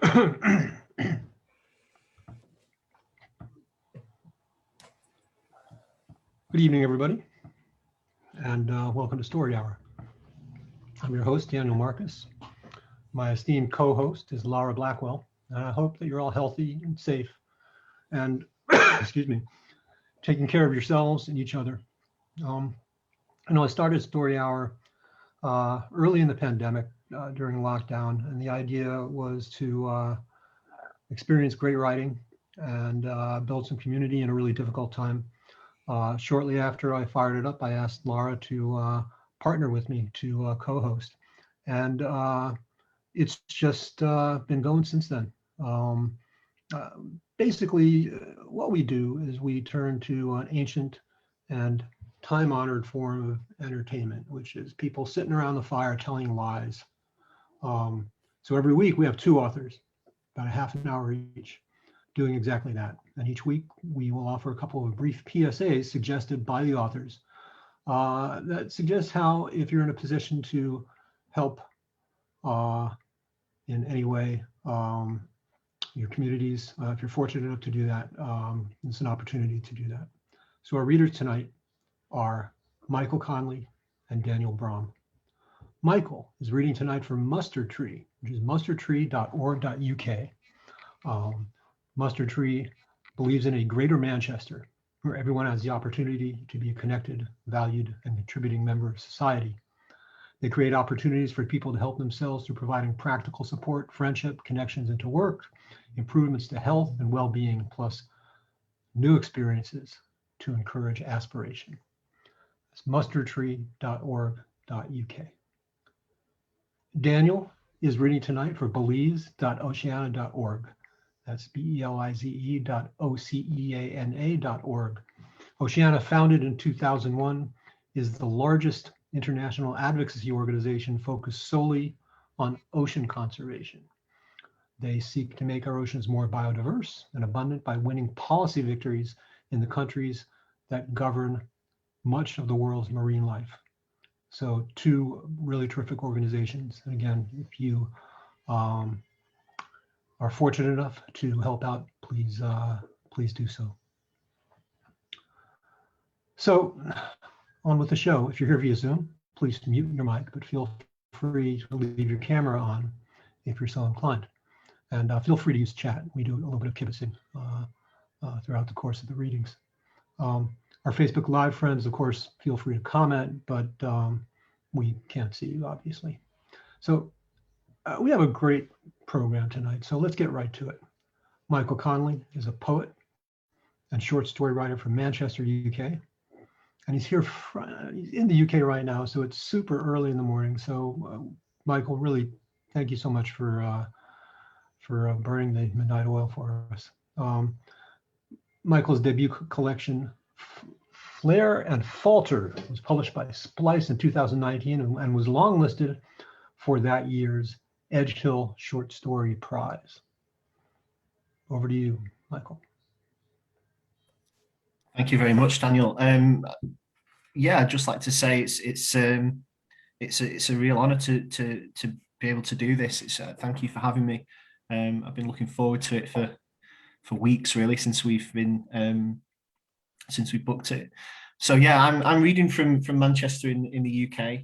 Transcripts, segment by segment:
Good evening, everybody, and welcome to Story Hour. I'm your host, Daniel Marcus. My esteemed co-host is Laura Blackwell, and I hope that you're all healthy and safe and, excuse me, taking care of yourselves and each other. I know I started Story Hour early in the pandemic during lockdown, and the idea was to experience great writing and build some community in a really difficult time. Shortly after I fired it up, I asked Laura to partner with me to co-host, and it's just been going since then. Basically, what we do is we turn to an ancient and time-honored form of entertainment, which is people sitting around the fire telling lies. So every week we have two authors, about a half an hour each, doing exactly that. And each week we will offer a couple of brief PSAs suggested by the authors that suggest how, if you're in a position to help in any way your communities, if you're fortunate enough to do that, it's an opportunity to do that. So our readers tonight are Michael Conley and Daniel Braum. Michael is reading tonight from Mustard Tree, which is mustardtree.org.uk. Mustard Tree believes in a greater Manchester where everyone has the opportunity to be a connected, valued, and contributing member of society. They create opportunities for people to help themselves through providing practical support, friendship, connections into work, improvements to health and well-being, plus new experiences to encourage aspiration. It's mustardtree.org.uk. Daniel is reading tonight for belize.oceana.org. That's BELIZE.OCEANA.org. Oceana, founded in 2001, is the largest international advocacy organization focused solely on ocean conservation. They seek to make our oceans more biodiverse and abundant by winning policy victories in the countries that govern much of the world's marine life. So two really terrific organizations. And again, if you are fortunate enough to help out, please do so. So on with the show. If you're here via Zoom, please mute your mic, but feel free to leave your camera on if you're so inclined. And feel free to use chat. We do a little bit of kibitzing throughout the course of the readings. Our Facebook Live friends, of course, feel free to comment, but we can't see you, obviously. So we have a great program tonight, so let's get right to it. Michael Conley is a poet and short story writer from Manchester, UK. And he's here, he's in the UK right now, so it's super early in the morning. So Michael, really, thank you so much for burning the midnight oil for us. Michael's debut collection, Flare and Falter, was published by Splice in 2019 and was longlisted for that year's Edgehill Short Story Prize. Over to you, Michael. Thank you very much, Daniel. Yeah, I'd just like to say it's a real honour to be able to do this. Thank you for having me. I've been looking forward to it for weeks, really, since we've booked it. So yeah, I'm reading from Manchester in the UK.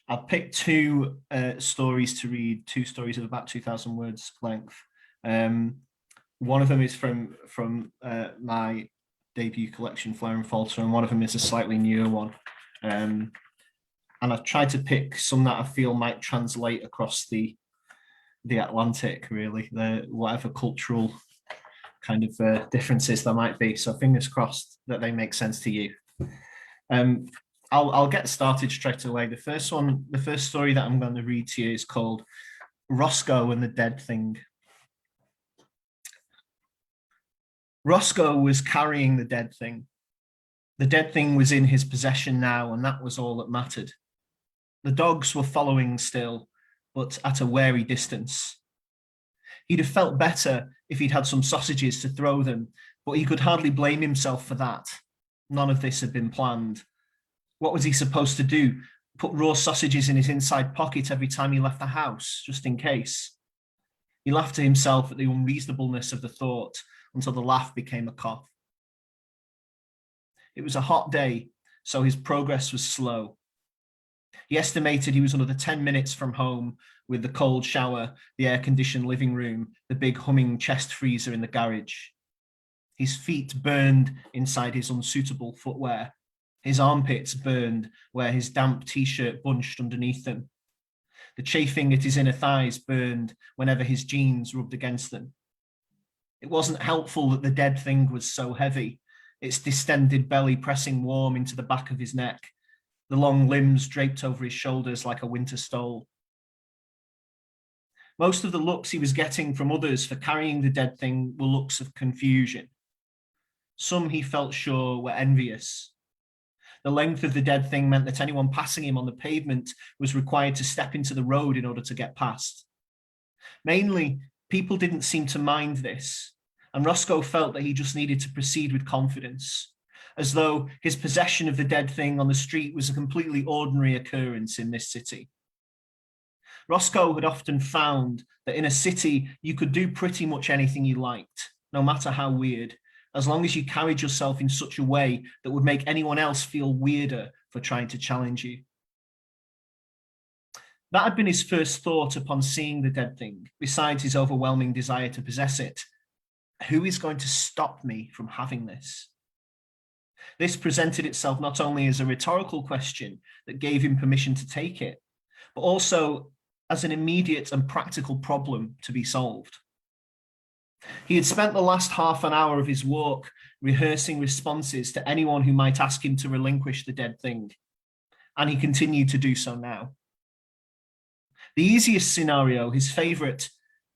I've picked two stories to read, two stories of about 2,000 words length. One of them is from my debut collection, Flare and Falter, and one of them is a slightly newer one. And I've tried to pick some that I feel might translate across the Atlantic, really, whatever cultural kind of differences there might be. So fingers crossed that they make sense to you. I'll get started straight away. The first story that I'm going to read to you is called Roscoe and the Dead Thing. Roscoe was carrying the dead thing. The dead thing was in his possession now, and that was all that mattered. The dogs were following still, but at a wary distance. He'd have felt better if he'd had some sausages to throw them, but he could hardly blame himself for that. None of this had been planned. What was he supposed to do? Put raw sausages in his inside pocket every time he left the house, just in case? He laughed to himself at the unreasonableness of the thought until the laugh became a cough. It was a hot day, so his progress was slow. He estimated he was another 10 minutes from home with the cold shower, the air-conditioned living room, the big humming chest freezer in the garage. His feet burned inside his unsuitable footwear. His armpits burned where his damp t-shirt bunched underneath them. The chafing at his inner thighs burned whenever his jeans rubbed against them. It wasn't helpful that the dead thing was so heavy, its distended belly pressing warm into the back of his neck, the long limbs draped over his shoulders like a winter stole. Most of the looks he was getting from others for carrying the dead thing were looks of confusion. Some, he felt sure, were envious. The length of the dead thing meant that anyone passing him on the pavement was required to step into the road in order to get past. Mainly, people didn't seem to mind this, and Roscoe felt that he just needed to proceed with confidence, as though his possession of the dead thing on the street was a completely ordinary occurrence in this city. Roscoe had often found that in a city you could do pretty much anything you liked, no matter how weird, as long as you carried yourself in such a way that would make anyone else feel weirder for trying to challenge you. That had been his first thought upon seeing the dead thing, besides his overwhelming desire to possess it. Who is going to stop me from having this? This presented itself not only as a rhetorical question that gave him permission to take it, but also as an immediate and practical problem to be solved. He had spent the last half an hour of his walk rehearsing responses to anyone who might ask him to relinquish the dead thing, and he continued to do so now. The easiest scenario, his favourite,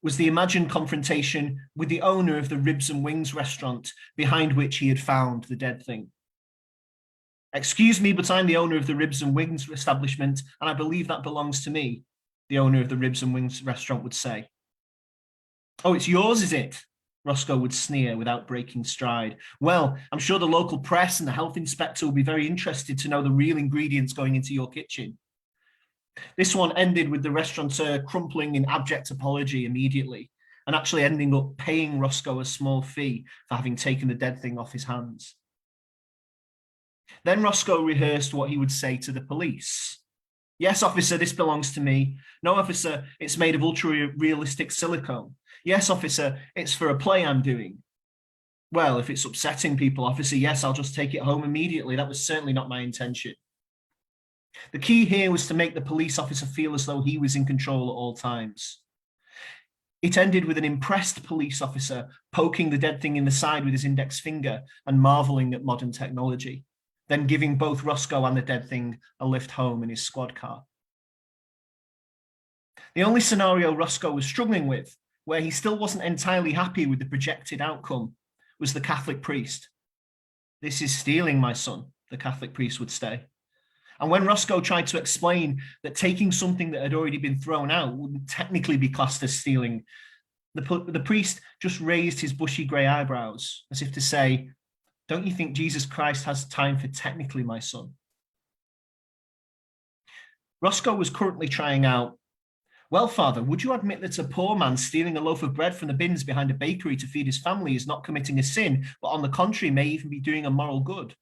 was the imagined confrontation with the owner of the Ribs and Wings restaurant behind which he had found the dead thing. "Excuse me, but I'm the owner of the Ribs and Wings establishment, and I believe that belongs to me," the owner of the Ribs and Wings restaurant would say. "Oh, it's yours, is it?" Roscoe would sneer without breaking stride. "Well, I'm sure the local press and the health inspector will be very interested to know the real ingredients going into your kitchen." This one ended with the restaurateur crumpling in abject apology immediately, and actually ending up paying Roscoe a small fee for having taken the dead thing off his hands. Then Roscoe rehearsed what he would say to the police. "Yes, officer, this belongs to me. No, officer, it's made of ultra-realistic silicone. Yes, officer, it's for a play I'm doing. Well, if it's upsetting people, officer, yes, I'll just take it home immediately. That was certainly not my intention." The key here was to make the police officer feel as though he was in control at all times. It ended with an impressed police officer poking the dead thing in the side with his index finger and marveling at modern technology, then giving both Roscoe and the dead thing a lift home in his squad car. The only scenario Roscoe was struggling with, where he still wasn't entirely happy with the projected outcome, was the Catholic priest. "This is stealing, my son," the Catholic priest would say. And when Roscoe tried to explain that taking something that had already been thrown out wouldn't technically be classed as stealing, the priest just raised his bushy grey eyebrows, as if to say, "Don't you think Jesus Christ has time for technically, my son?" Roscoe was currently trying out, "Well, Father, would you admit that a poor man stealing a loaf of bread from the bins behind a bakery to feed his family is not committing a sin, but on the contrary may even be doing a moral good?"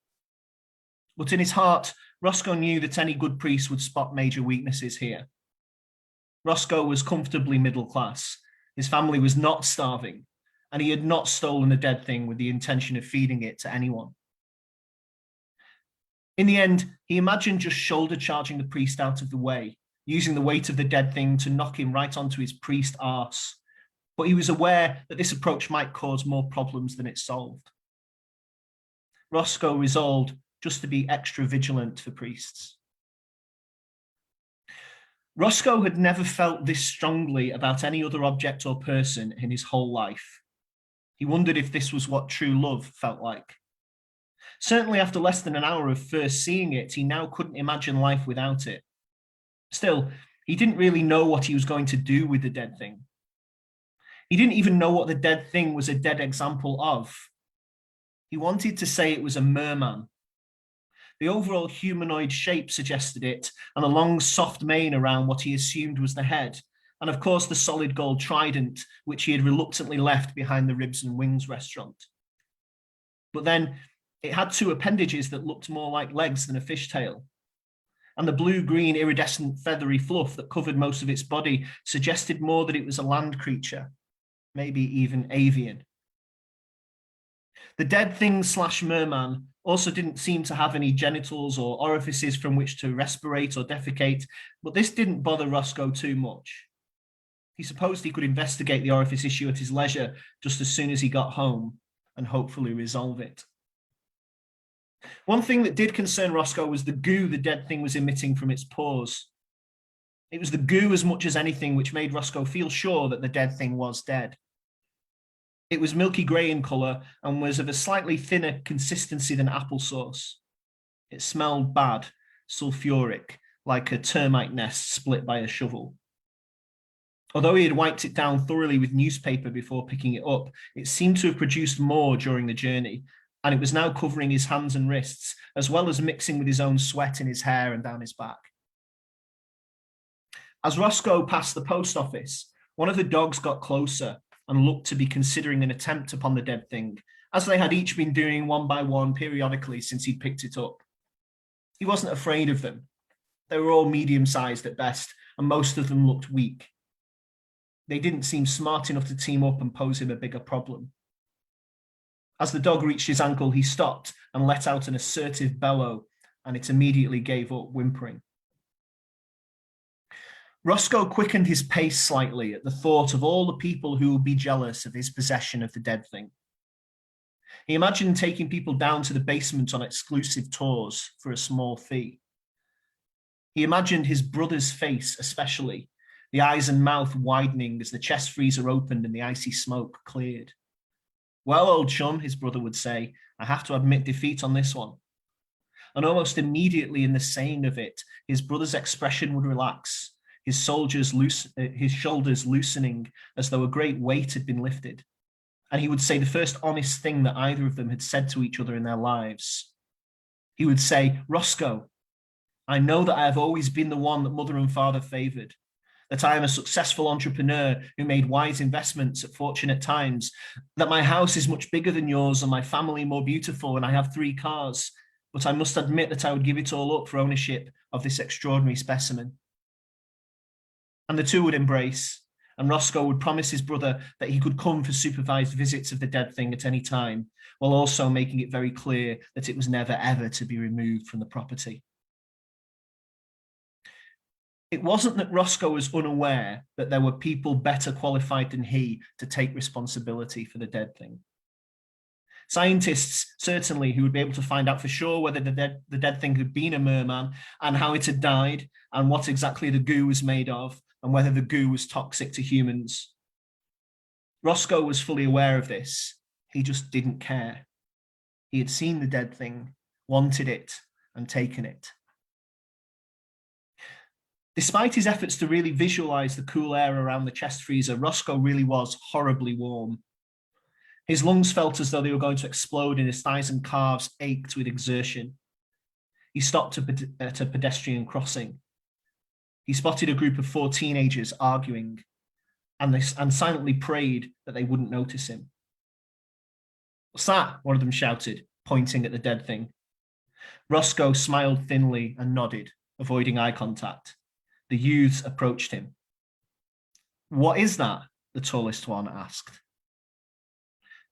But in his heart, Roscoe knew that any good priest would spot major weaknesses here. Roscoe was comfortably middle class. His family was not starving, and he had not stolen a dead thing with the intention of feeding it to anyone. In the end, he imagined just shoulder charging the priest out of the way, using the weight of the dead thing to knock him right onto his priest arse. But he was aware that this approach might cause more problems than it solved. Roscoe resolved just to be extra vigilant for priests. Roscoe had never felt this strongly about any other object or person in his whole life. He wondered if this was what true love felt like. Certainly after less than an hour of first seeing it, he now couldn't imagine life without it. Still, he didn't really know what he was going to do with the dead thing. He didn't even know what the dead thing was a dead example of. He wanted to say it was a merman. The overall humanoid shape suggested it, and a long, soft mane around what he assumed was the head, and of course the solid gold trident, which he had reluctantly left behind the ribs and wings restaurant. But then it had two appendages that looked more like legs than a fishtail, and the blue-green iridescent feathery fluff that covered most of its body suggested more that it was a land creature, maybe even avian. The dead thing / merman also didn't seem to have any genitals or orifices from which to respirate or defecate, but this didn't bother Roscoe too much. He supposed he could investigate the orifice issue at his leisure just as soon as he got home and hopefully resolve it. One thing that did concern Roscoe was the goo the dead thing was emitting from its pores. It was the goo as much as anything which made Roscoe feel sure that the dead thing was dead. It was milky grey in colour and was of a slightly thinner consistency than applesauce. It smelled bad, sulphuric, like a termite nest split by a shovel. Although he had wiped it down thoroughly with newspaper before picking it up, it seemed to have produced more during the journey, and it was now covering his hands and wrists, as well as mixing with his own sweat in his hair and down his back. As Roscoe passed the post office, one of the dogs got closer and looked to be considering an attempt upon the dead thing, as they had each been doing one by one periodically since he'd picked it up. He wasn't afraid of them. They were all medium-sized at best, and most of them looked weak. They didn't seem smart enough to team up and pose him a bigger problem. As the dog reached his ankle, he stopped and let out an assertive bellow, and it immediately gave up whimpering. Roscoe quickened his pace slightly at the thought of all the people who would be jealous of his possession of the dead thing. He imagined taking people down to the basement on exclusive tours for a small fee. He imagined his brother's face especially, the eyes and mouth widening as the chest freezer opened and the icy smoke cleared. "Well, old chum," his brother would say, "I have to admit defeat on this one." And almost immediately in the saying of it, his brother's expression would relax, his shoulders loosening as though a great weight had been lifted. And he would say the first honest thing that either of them had said to each other in their lives. He would say, "Roscoe, I know that I have always been the one that mother and father favoured, that I am a successful entrepreneur who made wise investments at fortunate times, that my house is much bigger than yours and my family more beautiful and I have 3 cars, but I must admit that I would give it all up for ownership of this extraordinary specimen." And the two would embrace, and Roscoe would promise his brother that he could come for supervised visits of the dead thing at any time, while also making it very clear that it was never ever to be removed from the property. It wasn't that Roscoe was unaware that there were people better qualified than he to take responsibility for the dead thing. Scientists, certainly, who would be able to find out for sure whether the dead thing had been a merman and how it had died and what exactly the goo was made of and whether the goo was toxic to humans. Roscoe was fully aware of this. He just didn't care. He had seen the dead thing, wanted it, and taken it. Despite his efforts to really visualize the cool air around the chest freezer, Roscoe really was horribly warm. His lungs felt as though they were going to explode and his thighs and calves ached with exertion. He stopped at a pedestrian crossing. He spotted a group of 4 teenagers arguing and silently prayed that they wouldn't notice him. "What's that?" one of them shouted, pointing at the dead thing. Roscoe smiled thinly and nodded, avoiding eye contact. The youths approached him. "What is that?" the tallest one asked.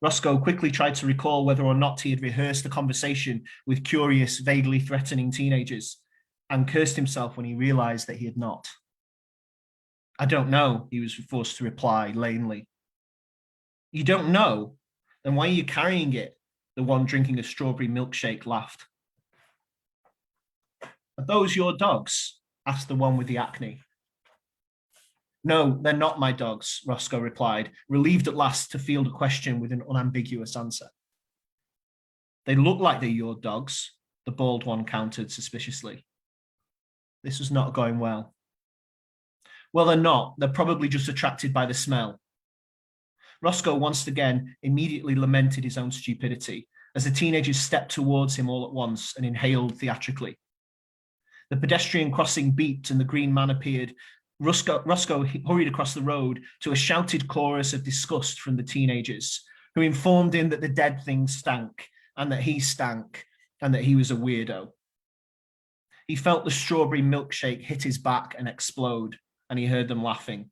Roscoe quickly tried to recall whether or not he had rehearsed the conversation with curious, vaguely threatening teenagers, and cursed himself when he realized that he had not. "I don't know," he was forced to reply lamely. "You don't know? Then why are you carrying it?" The one drinking a strawberry milkshake laughed. "Are those your dogs?" asked the one with the acne. "No, they're not my dogs," Roscoe replied, relieved at last to field a question with an unambiguous answer. "They look like they're your dogs," the bald one countered suspiciously. This was not going well. "Well, they're not. They're probably just attracted by the smell." Roscoe once again immediately lamented his own stupidity as the teenagers stepped towards him all at once and inhaled theatrically. The pedestrian crossing beeped and the green man appeared, Roscoe hurried across the road to a shouted chorus of disgust from the teenagers, who informed him that the dead thing stank, and that he stank, and that he was a weirdo. He felt the strawberry milkshake hit his back and explode, and he heard them laughing.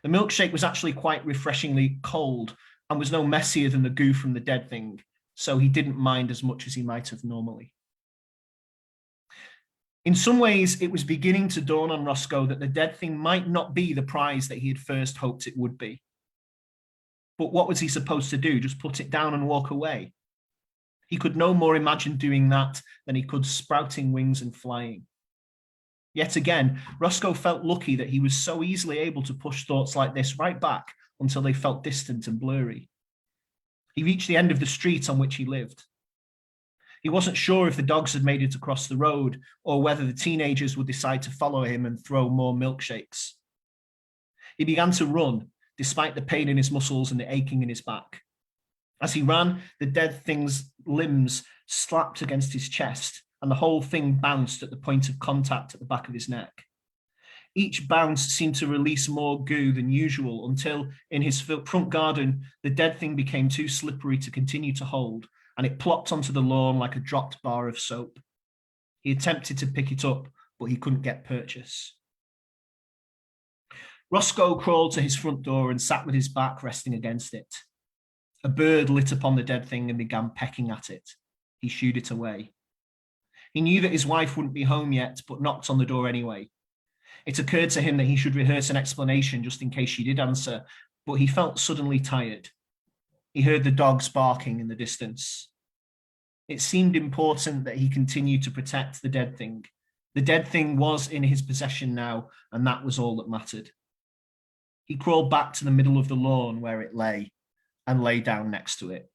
The milkshake was actually quite refreshingly cold and was no messier than the goo from the dead thing, so he didn't mind as much as he might have normally. In some ways, it was beginning to dawn on Roscoe that the dead thing might not be the prize that he had first hoped it would be. But what was he supposed to do? Just put it down and walk away? He could no more imagine doing that than he could sprouting wings and flying. Yet again, Roscoe felt lucky that he was so easily able to push thoughts like this right back until they felt distant and blurry. He reached the end of the street on which he lived. He wasn't sure if the dogs had made it across the road or whether the teenagers would decide to follow him and throw more milkshakes. He began to run, despite the pain in his muscles and the aching in his back. As he ran, the dead thing's limbs slapped against his chest, and the whole thing bounced at the point of contact at the back of his neck. Each bounce seemed to release more goo than usual until, in his front garden, the dead thing became too slippery to continue to hold, and it plopped onto the lawn like a dropped bar of soap. He attempted to pick it up, but he couldn't get purchase. Roscoe crawled to his front door and sat with his back resting against it. A bird lit upon the dead thing and began pecking at it. He shooed it away. He knew that his wife wouldn't be home yet, but knocked on the door anyway. It occurred to him that he should rehearse an explanation just in case she did answer, but he felt suddenly tired. He heard the dogs barking in the distance. It seemed important that he continue to protect the dead thing. The dead thing was in his possession now, and that was all that mattered. He crawled back to the middle of the lawn where it lay and lay down next to it.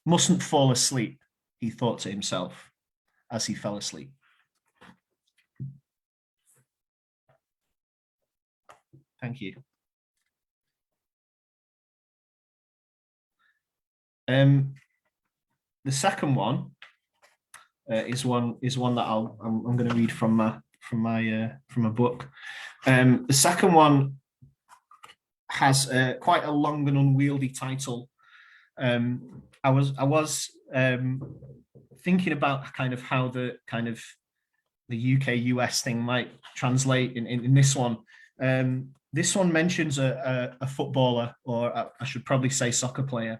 Mustn't fall asleep, he thought to himself as he fell asleep. Thank you. The second one is one that I'm going to read from a book. The second one has quite a long and unwieldy title. I was thinking about kind of how the UK US thing might translate in this one. This one mentions a footballer, or I should probably say soccer player,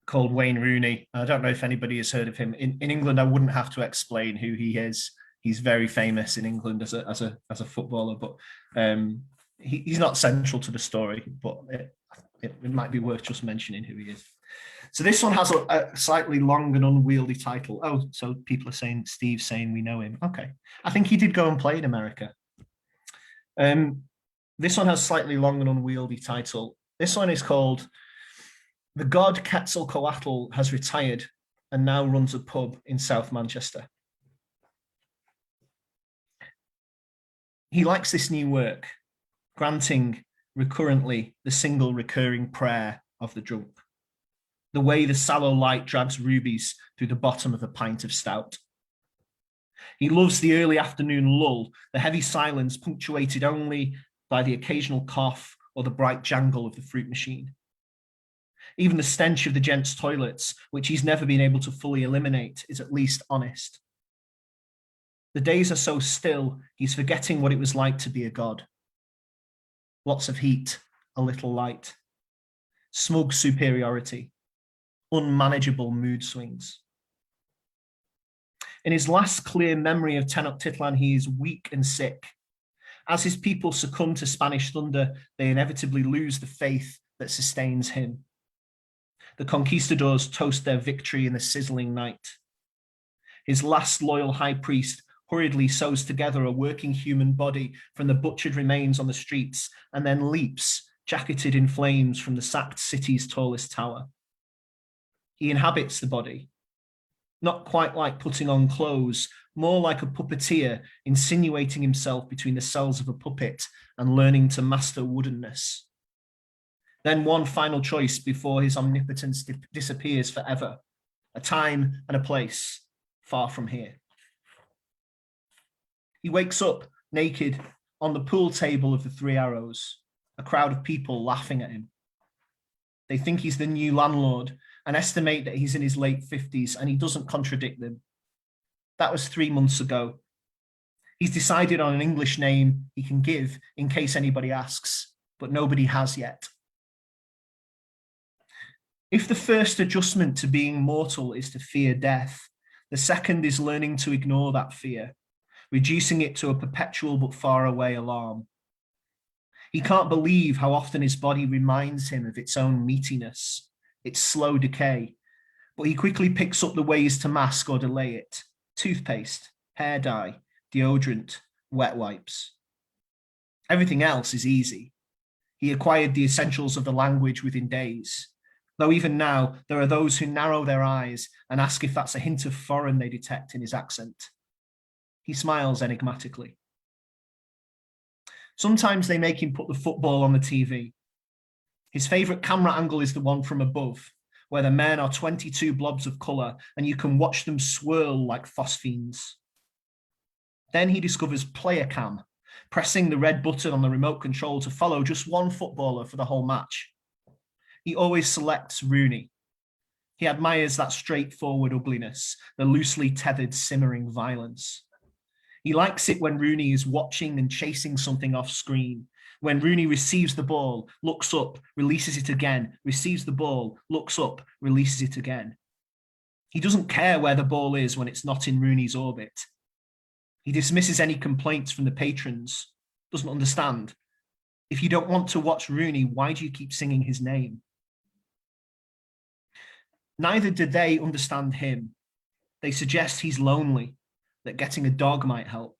called Wayne Rooney. I don't know if anybody has heard of him. In England, I wouldn't have to explain who he is. He's very famous in England as a footballer, but he's not central to the story, but it might be worth just mentioning who he is. So this one has a slightly long and unwieldy title. Oh, so people are saying, Steve's saying we know him. Okay. I think he did go and play in America. This one has a slightly long and unwieldy title. This one is called The God Quetzalcoatl Has Retired and Now Runs a Pub in South Manchester. He likes this new work, granting recurrently the single recurring prayer of the drunk, the way the sallow light drags rubies through the bottom of a pint of stout. He loves the early afternoon lull, the heavy silence punctuated only by the occasional cough or the bright jangle of the fruit machine. Even the stench of the gents' toilets, which he's never been able to fully eliminate, is at least honest. The days are so still, he's forgetting what it was like to be a god. Lots of heat, a little light, smug superiority, unmanageable mood swings. In his last clear memory of Tenochtitlan, he is weak and sick. As his people succumb to Spanish thunder, they inevitably lose the faith that sustains him. The conquistadors toast their victory in the sizzling night. His last loyal high priest hurriedly sews together a working human body from the butchered remains on the streets and then leaps, jacketed in flames, from the sacked city's tallest tower. He inhabits the body, not quite like putting on clothes, more like a puppeteer insinuating himself between the cells of a puppet and learning to master woodenness. Then one final choice before his omnipotence disappears forever, a time and a place far from here. He wakes up naked on the pool table of the Three Arrows, a crowd of people laughing at him. They think he's the new landlord and estimate that he's in his late 50s, and he doesn't contradict them. That was 3 months ago. He's decided on an English name he can give in case anybody asks, but nobody has yet. If the first adjustment to being mortal is to fear death, the second is learning to ignore that fear, reducing it to a perpetual but far away alarm. He can't believe how often his body reminds him of its own meatiness, its slow decay, but he quickly picks up the ways to mask or delay it: toothpaste, hair dye, deodorant, wet wipes. Everything else is easy. He acquired the essentials of the language within days, though even now there are those who narrow their eyes and ask if that's a hint of foreign they detect in his accent. He smiles enigmatically. Sometimes they make him put the football on the TV. His favourite camera angle is the one from above, where the men are 22 blobs of colour and you can watch them swirl like phosphines. Then he discovers player cam, pressing the red button on the remote control to follow just one footballer for the whole match. He always selects Rooney. He admires that straightforward ugliness, the loosely tethered simmering violence. He likes it when Rooney is watching and chasing something off screen. When Rooney receives the ball, looks up, releases it again, receives the ball, looks up, releases it again. He doesn't care where the ball is when it's not in Rooney's orbit. He dismisses any complaints from the patrons, doesn't understand. If you don't want to watch Rooney, why do you keep singing his name? Neither do they understand him. They suggest he's lonely, that getting a dog might help.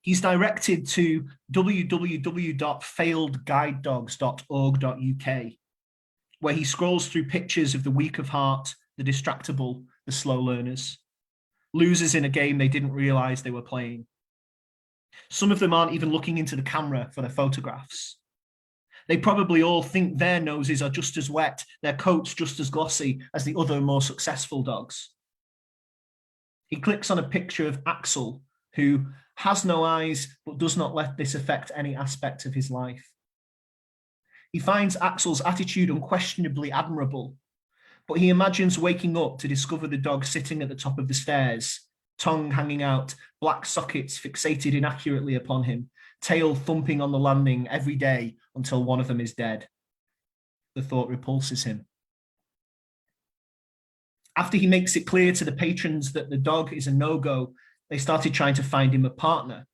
He's directed to www.failedguidedogs.org.uk, where he scrolls through pictures of the weak of heart, the distractible, the slow learners, losers in a game they didn't realise they were playing. Some of them aren't even looking into the camera for their photographs. They probably all think their noses are just as wet, their coats just as glossy as the other more successful dogs. He clicks on a picture of Axel, who has no eyes but does not let this affect any aspect of his life. He finds Axel's attitude unquestionably admirable, but he imagines waking up to discover the dog sitting at the top of the stairs, tongue hanging out, black sockets fixated inaccurately upon him, tail thumping on the landing every day until one of them is dead. The thought repulses him. After he makes it clear to the patrons that the dog is a no-go, they started trying to find him a partner.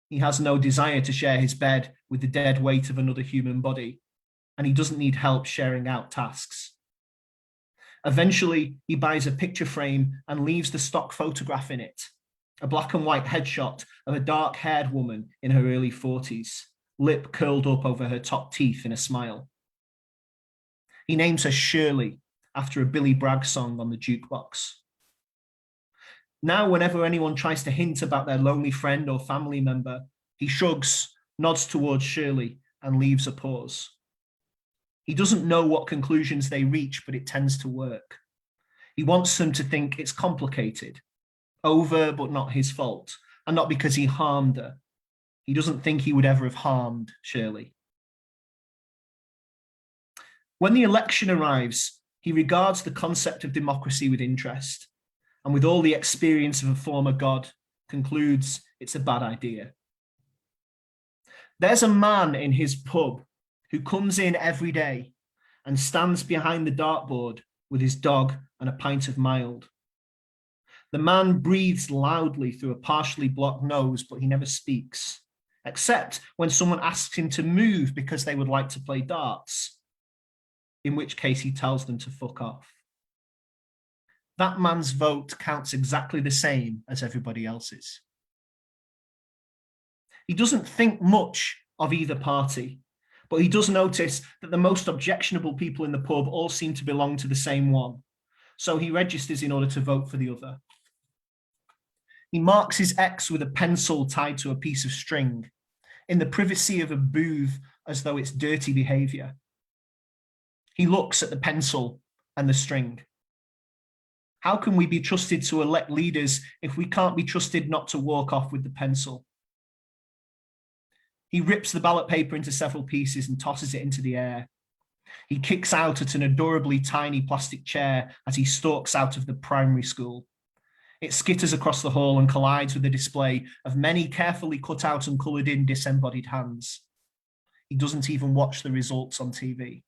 He has no desire to share his bed with the dead weight of another human body, and he doesn't need help sharing out tasks. Eventually, he buys a picture frame and leaves the stock photograph in it, a black and white headshot of a dark-haired woman in her early 40s, lip curled up over her top teeth in a smile. He names her Shirley, after a Billy Bragg song on the jukebox. Now, whenever anyone tries to hint about their lonely friend or family member, he shrugs, nods towards Shirley, and leaves a pause. He doesn't know what conclusions they reach, but it tends to work. He wants them to think it's complicated, over but not his fault, and not because he harmed her. He doesn't think he would ever have harmed Shirley. When the election arrives, he regards the concept of democracy with interest, and with all the experience of a former god, concludes it's a bad idea. There's a man in his pub who comes in every day and stands behind the dartboard with his dog and a pint of mild. The man breathes loudly through a partially blocked nose, but he never speaks, except when someone asks him to move because they would like to play darts, in which case he tells them to fuck off. That man's vote counts exactly the same as everybody else's. He doesn't think much of either party, but he does notice that the most objectionable people in the pub all seem to belong to the same one, so he registers in order to vote for the other. He marks his X with a pencil tied to a piece of string, in the privacy of a booth, as though it's dirty behaviour. He looks at the pencil and the string. How can we be trusted to elect leaders if we can't be trusted not to walk off with the pencil? He rips the ballot paper into several pieces and tosses it into the air. He kicks out at an adorably tiny plastic chair as he stalks out of the primary school. It skitters across the hall and collides with a display of many carefully cut out and coloured in disembodied hands. He doesn't even watch the results on TV.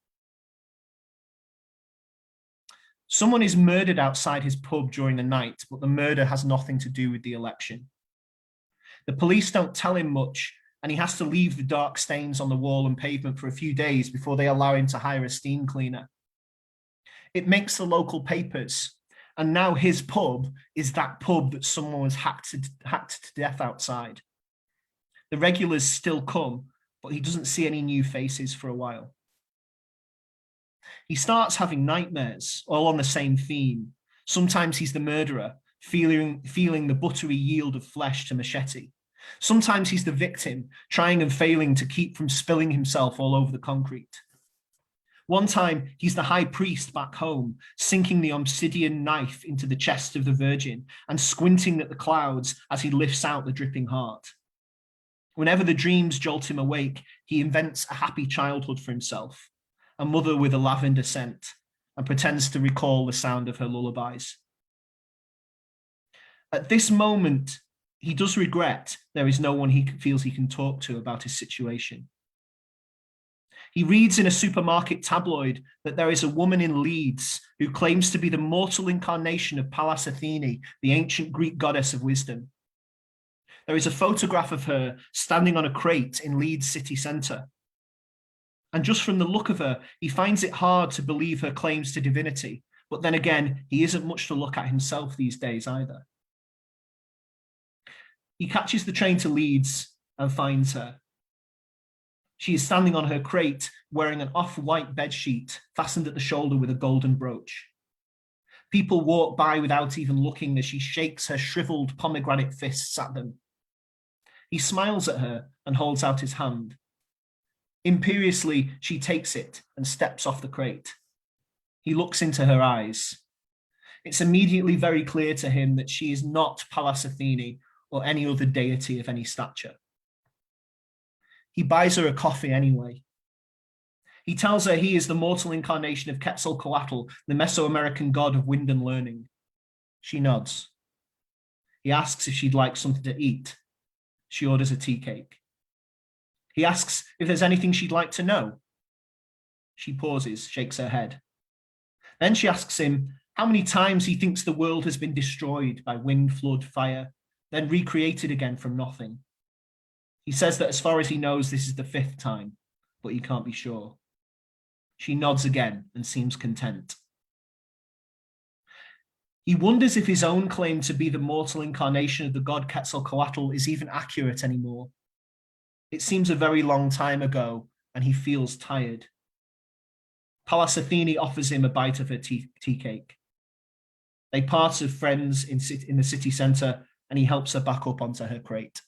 Someone is murdered outside his pub during the night, but the murder has nothing to do with the election. The police don't tell him much, and he has to leave the dark stains on the wall and pavement for a few days before they allow him to hire a steam cleaner. It makes the local papers, and now his pub is that pub that someone was hacked to death outside. The regulars still come, but he doesn't see any new faces for a while. He starts having nightmares, all on the same theme. Sometimes he's the murderer, feeling the buttery yield of flesh to machete. Sometimes he's the victim, trying and failing to keep from spilling himself all over the concrete. One time, he's the high priest back home, sinking the obsidian knife into the chest of the Virgin and squinting at the clouds as he lifts out the dripping heart. Whenever the dreams jolt him awake, he invents a happy childhood for himself, a mother with a lavender scent, and pretends to recall the sound of her lullabies. At this moment, he does regret there is no one he feels he can talk to about his situation. He reads in a supermarket tabloid that there is a woman in Leeds who claims to be the mortal incarnation of Pallas Athene, the ancient Greek goddess of wisdom. There is a photograph of her standing on a crate in Leeds city centre. And just from the look of her, he finds it hard to believe her claims to divinity. But then again, he isn't much to look at himself these days either. He catches the train to Leeds and finds her. She is standing on her crate, wearing an off-white bedsheet fastened at the shoulder with a golden brooch. People walk by without even looking as she shakes her shriveled pomegranate fists at them. He smiles at her and holds out his hand. Imperiously, she takes it and steps off the crate. He looks into her eyes. It's immediately very clear to him that she is not Pallas Athene or any other deity of any stature. He buys her a coffee anyway. He tells her he is the mortal incarnation of Quetzalcoatl, the Mesoamerican god of wind and learning. She nods. He asks if she'd like something to eat. She orders a tea cake. He asks if there's anything she'd like to know. She pauses, shakes her head. Then she asks him how many times he thinks the world has been destroyed by wind, flood, fire, then recreated again from nothing. He says that as far as he knows, this is the 5th time, but he can't be sure. She nods again and seems content. He wonders if his own claim to be the mortal incarnation of the god Quetzalcoatl is even accurate anymore. It seems a very long time ago, and he feels tired. Pallas Athene offers him a bite of her tea cake. They part as friends in the city centre, and he helps her back up onto her crate.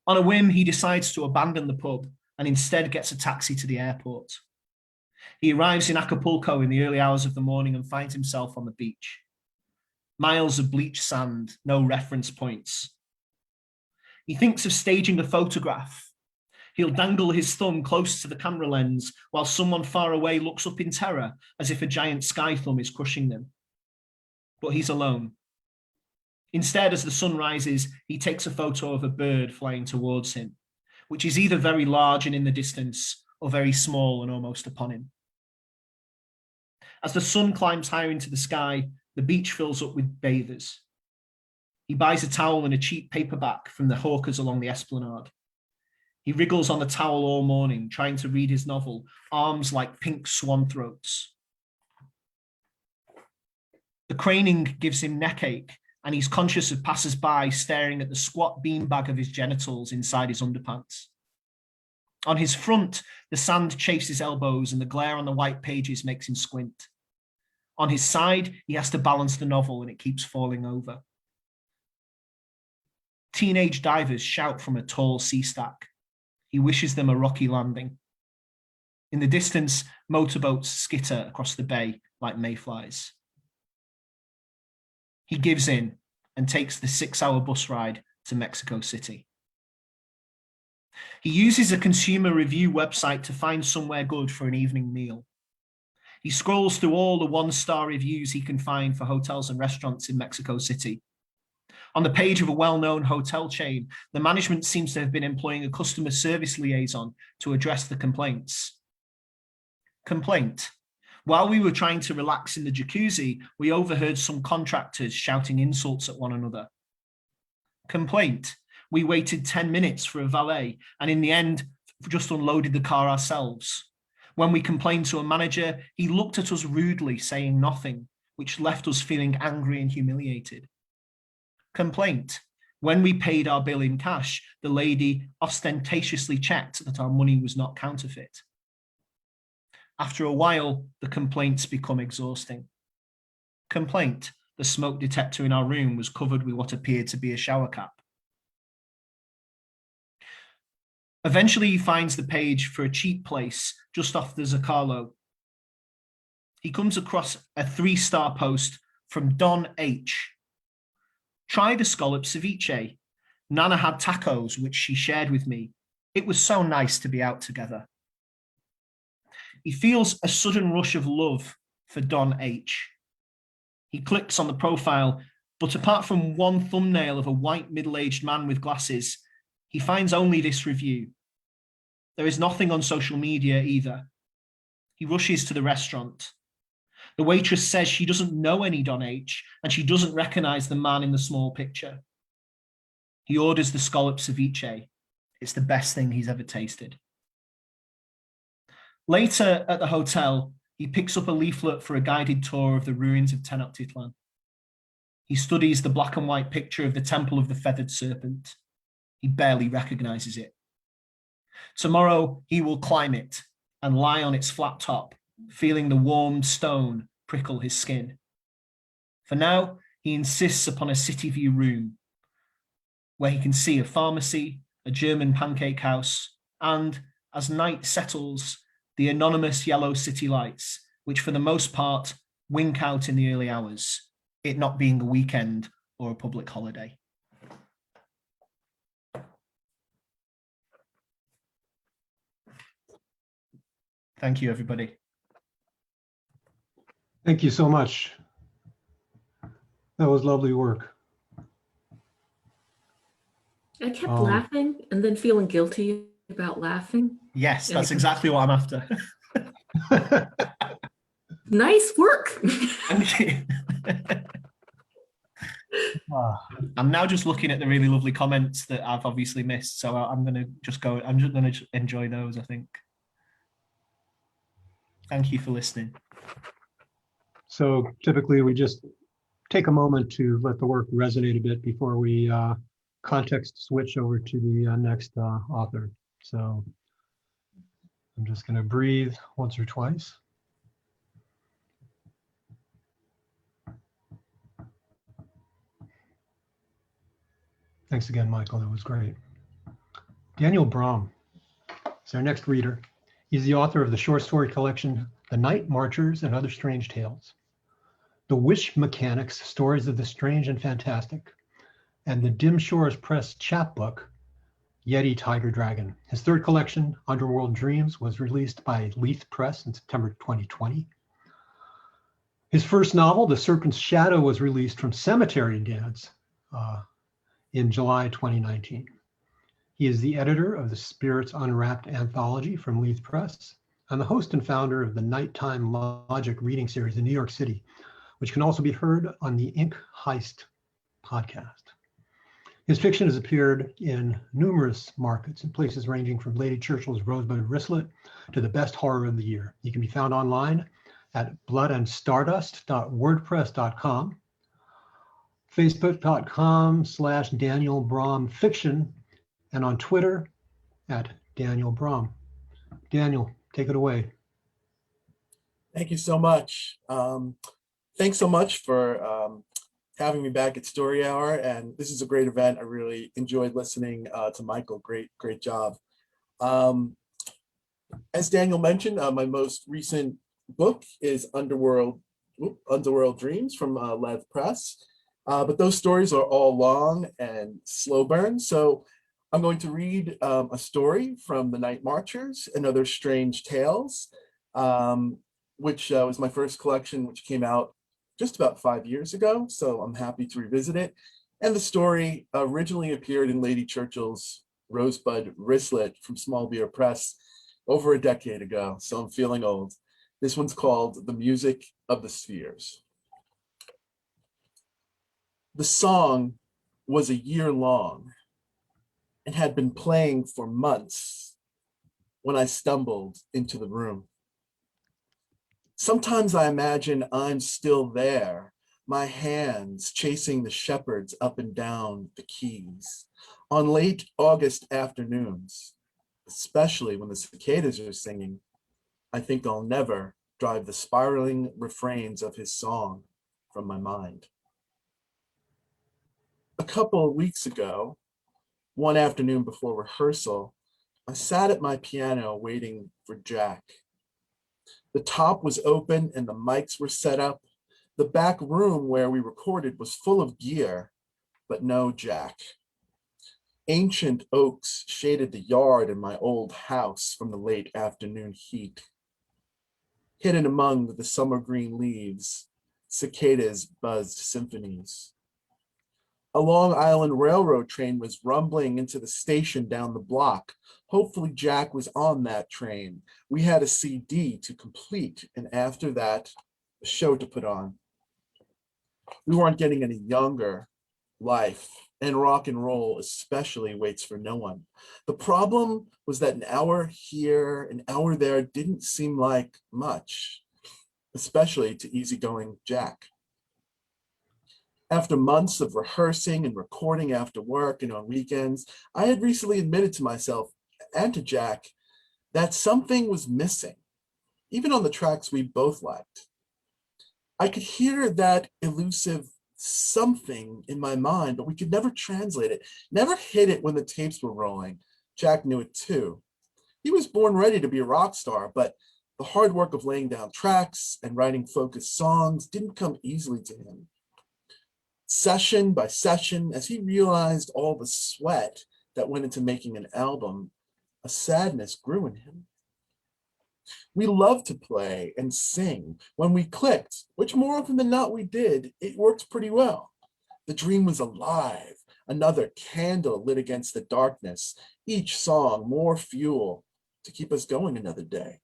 On a whim, he decides to abandon the pub and instead gets a taxi to the airport. He arrives in Acapulco in the early hours of the morning and finds himself on the beach. Miles of bleached sand, no reference points. He thinks of staging a photograph. He'll dangle his thumb close to the camera lens while someone far away looks up in terror as if a giant sky thumb is crushing them. But he's alone. Instead, as the sun rises, he takes a photo of a bird flying towards him, which is either very large and in the distance or very small and almost upon him. As the sun climbs higher into the sky, the beach fills up with bathers. He buys a towel and a cheap paperback from the hawkers along the esplanade. He wriggles on the towel all morning, trying to read his novel, arms like pink swan throats. The craning gives him neck ache, and he's conscious of passers-by staring at the squat beanbag of his genitals inside his underpants. On his front, the sand chafes his elbows and the glare on the white pages makes him squint. On his side, he has to balance the novel and it keeps falling over. Teenage divers shout from a tall sea stack. He wishes them a rocky landing. In the distance, motorboats skitter across the bay like mayflies. He gives in and takes the 6-hour bus ride to Mexico City. He uses a consumer review website to find somewhere good for an evening meal. He scrolls through all the 1-star reviews he can find for hotels and restaurants in Mexico City. On the page of a well-known hotel chain, the management seems to have been employing a customer service liaison to address the complaints. Complaint. While we were trying to relax in the jacuzzi, we overheard some contractors shouting insults at one another. Complaint. We waited 10 minutes for a valet and in the end just unloaded the car ourselves. When we complained to a manager, he looked at us rudely, saying nothing, which left us feeling angry and humiliated. Complaint. When we paid our bill in cash, the lady ostentatiously checked that our money was not counterfeit. After a while, the complaints become exhausting. Complaint. The smoke detector in our room was covered with what appeared to be a shower cap. Eventually, he finds the page for a cheap place just off the Zocalo. He comes across a 3-star post from Don H. Try the scallop ceviche. Nana had tacos, which she shared with me. It was so nice to be out together. He feels a sudden rush of love for Don H. He clicks on the profile, but apart from one thumbnail of a white middle-aged man with glasses, he finds only this review. There is nothing on social media either. He rushes to the restaurant. The waitress says she doesn't know any Don H and she doesn't recognize the man in the small picture. He orders the scallop ceviche. It's the best thing he's ever tasted. Later at the hotel, he picks up a leaflet for a guided tour of the ruins of Tenochtitlan. He studies the black and white picture of the Temple of the Feathered Serpent. He barely recognizes it. Tomorrow, he will climb it and lie on its flat top, feeling the warm stone prickle his skin. For now, he insists upon a city view room where he can see a pharmacy, a German pancake house, and, as night settles, the anonymous yellow city lights, which for the most part wink out in the early hours, it not being a weekend or a public holiday. Thank you, everybody. Thank you so much. That was lovely work. I kept laughing and then feeling guilty about laughing. Yes, that's exactly what I'm after. Nice work. Thank you. I'm now just looking at the really lovely comments that I've obviously missed, so I'm just going to enjoy those, I think. Thank you for listening. So typically we just take a moment to let the work resonate a bit before we context switch over to the next author. So I'm just going to breathe once or twice. Thanks again, Michael. That was great. Daniel Braum is our next reader. He's the author of the short story collection, The Night Marchers and Other Strange Tales, The Wish Mechanics, Stories of the Strange and Fantastic, and the Dim Shores Press chapbook, Yeti Tiger Dragon. His third collection, Underworld Dreams, was released by Leith Press in September 2020. His first novel, The Serpent's Shadow, was released from Cemetery Dads in July 2019. He is the editor of the Spirits Unwrapped anthology from Leith Press and the host and founder of the Nighttime Logic reading series in New York City, which can also be heard on the Ink Heist podcast. His fiction has appeared in numerous markets in places ranging from Lady Churchill's Rosebud Wristlet to the best horror of the year. He can be found online at bloodandstardust.wordpress.com, facebook.com/Daniel Braum Fiction, and on Twitter at Daniel Braum. Daniel, take it away. Thank you so much. Thanks so much for having me back at Story Hour, and this is a great event. I really enjoyed listening to Michael. Great job. As Daniel mentioned, my most recent book is Underworld Dreams from Leith Press. But those stories are all long and slow burn. So I'm going to read a story from The Night Marchers and Other Strange Tales, which was my first collection, which came out just about 5 years ago. So I'm happy to revisit it. And the story originally appeared in Lady Churchill's Rosebud Wristlet from Small Beer Press over a decade ago. So I'm feeling old. This one's called The Music of the Spheres. The song was a year long and had been playing for months when I stumbled into the room. Sometimes I imagine I'm still there, my hands chasing the shepherds up and down the keys on late August afternoons, especially when the cicadas are singing. I think I'll never drive the spiraling refrains of his song from my mind. A couple of weeks ago, one afternoon before rehearsal, I sat at my piano waiting for Jack. The top was open and the mics were set up. The back room where we recorded was full of gear, but no Jack. Ancient oaks shaded the yard in my old house from the late afternoon heat. Hidden among the summer green leaves, cicadas buzzed symphonies. A Long Island Railroad train was rumbling into the station down the block. Hopefully Jack was on that train. We had a CD to complete, and after that, a show to put on. We weren't getting any younger. Life, and rock and roll especially, waits for no one. The problem was that an hour here, an hour there didn't seem like much, especially to easygoing Jack. After months of rehearsing and recording after work and on weekends, I had recently admitted to myself and to Jack that something was missing, even on the tracks we both liked. I could hear that elusive something in my mind, but we could never translate it, never hit it when the tapes were rolling. Jack knew it too. He was born ready to be a rock star, but the hard work of laying down tracks and writing focused songs didn't come easily to him. Session by session, as he realized all the sweat that went into making an album, a sadness grew in him. We loved to play and sing. When we clicked, which more often than not we did, it worked pretty well. The dream was alive, another candle lit against the darkness, each song more fuel to keep us going another day.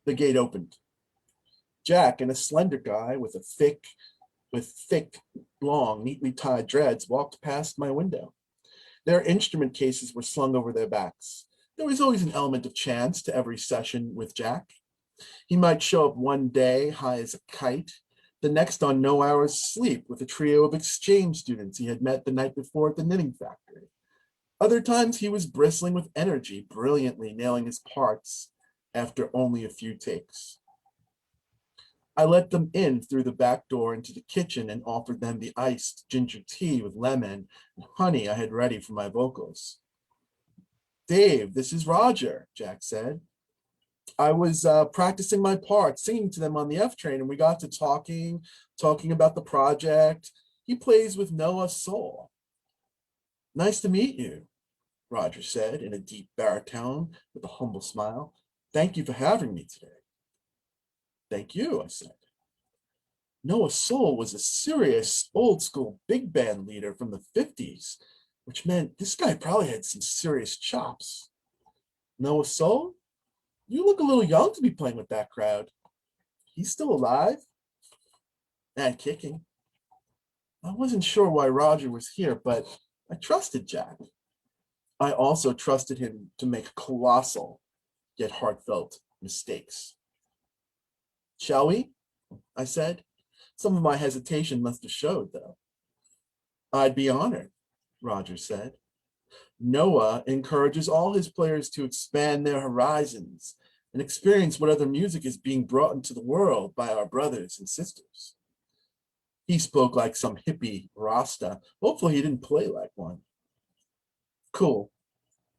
The gate opened. Jack, and a slender guy with thick, long, neatly tied dreads, walked past my window. Their instrument cases were slung over their backs. There was always an element of chance to every session with Jack. He might show up one day high as a kite, the next on no hour's sleep with a trio of exchange students he had met the night before at the knitting factory. Other times he was bristling with energy, brilliantly nailing his parts after only a few takes. I let them in through the back door into the kitchen and offered them the iced ginger tea with lemon and honey I had ready for my vocals. "Dave, this is Roger," Jack said. "I was practicing my part, singing to them on the F train, and we got to talking about the project. He plays with Noah Soul." "Nice to meet you," Roger said in a deep baritone with a humble smile. "Thank you for having me today." "Thank you," I said. Noah Soul was a serious old school big band leader from the 50s, which meant this guy probably had some serious chops. "Noah Soul? You look a little young to be playing with that crowd. He's still alive?" "And kicking." I wasn't sure why Roger was here, but I trusted Jack. I also trusted him to make colossal, yet heartfelt mistakes. "Shall we?" I said. Some of my hesitation must have showed, though. "I'd be honored," Roger said. "Noah encourages all his players to expand their horizons and experience what other music is being brought into the world by our brothers and sisters." He spoke like some hippie Rasta. Hopefully he didn't play like one. "Cool,"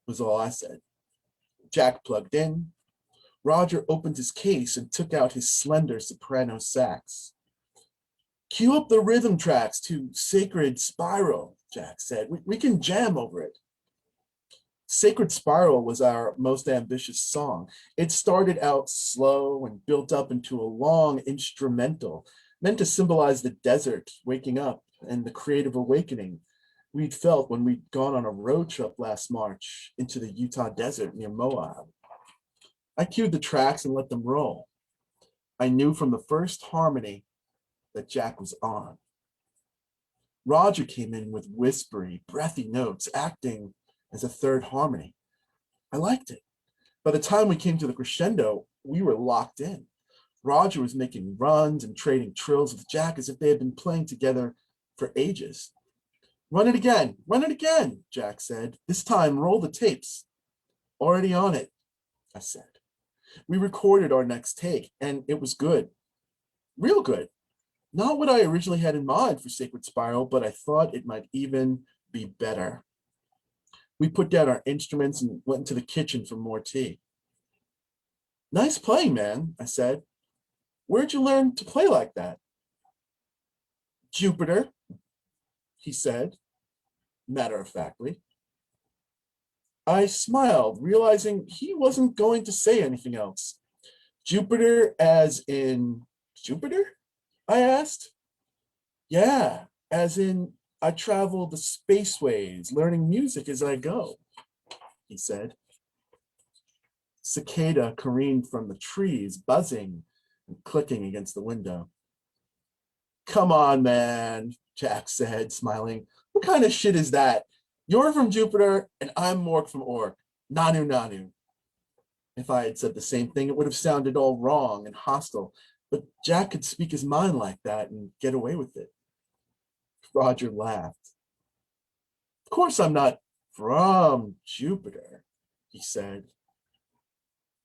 was all I said. Jack plugged in. Roger opened his case and took out his slender soprano sax. Cue up the rhythm tracks to Sacred Spiral, Jack said. We can jam over it. Sacred Spiral was our most ambitious song. It started out slow and built up into a long instrumental meant to symbolize the desert waking up and the creative awakening we'd felt when we'd gone on a road trip last March into the Utah desert near Moab. I cued the tracks and let them roll. I knew from the first harmony that Jack was on. Roger came in with whispery, breathy notes, acting as a third harmony. I liked it. By the time we came to the crescendo, we were locked in. Roger was making runs and trading trills with Jack as if they had been playing together for ages. Run it again, Jack said. This time, roll the tapes. Already on it, I said. We recorded our next take, and it was good. Real good. Not what I originally had in mind for Sacred Spiral, but I thought it might even be better. We put down our instruments and went into the kitchen for more tea. Nice playing, man, I said. Where'd you learn to play like that? Jupiter, he said, matter-of-factly. I smiled, realizing he wasn't going to say anything else. Jupiter as in Jupiter? I asked. Yeah, as in I travel the spaceways, learning music as I go, he said. Cicada careened from the trees, buzzing and clicking against the window. Come on, man, Jack said, smiling. What kind of shit is that? You're from Jupiter and I'm Mork from Orc. Nanu Nanu. If I had said the same thing, it would have sounded all wrong and hostile, but Jack could speak his mind like that and get away with it. Roger laughed. Of course I'm not from Jupiter, he said,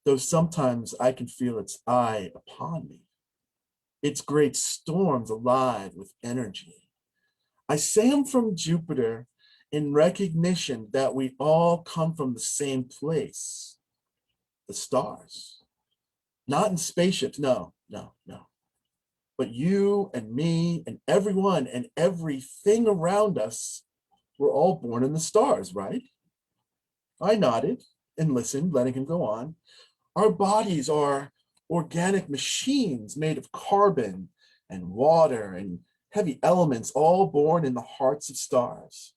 though sometimes I can feel its eye upon me. Its great storms alive with energy. I say I'm from Jupiter in recognition that we all come from the same place, the stars. Not in spaceships, no. But you and me and everyone and everything around us, we're all born in the stars, right? I nodded and listened, letting him go on. Our bodies are organic machines made of carbon and water and heavy elements, all born in the hearts of stars.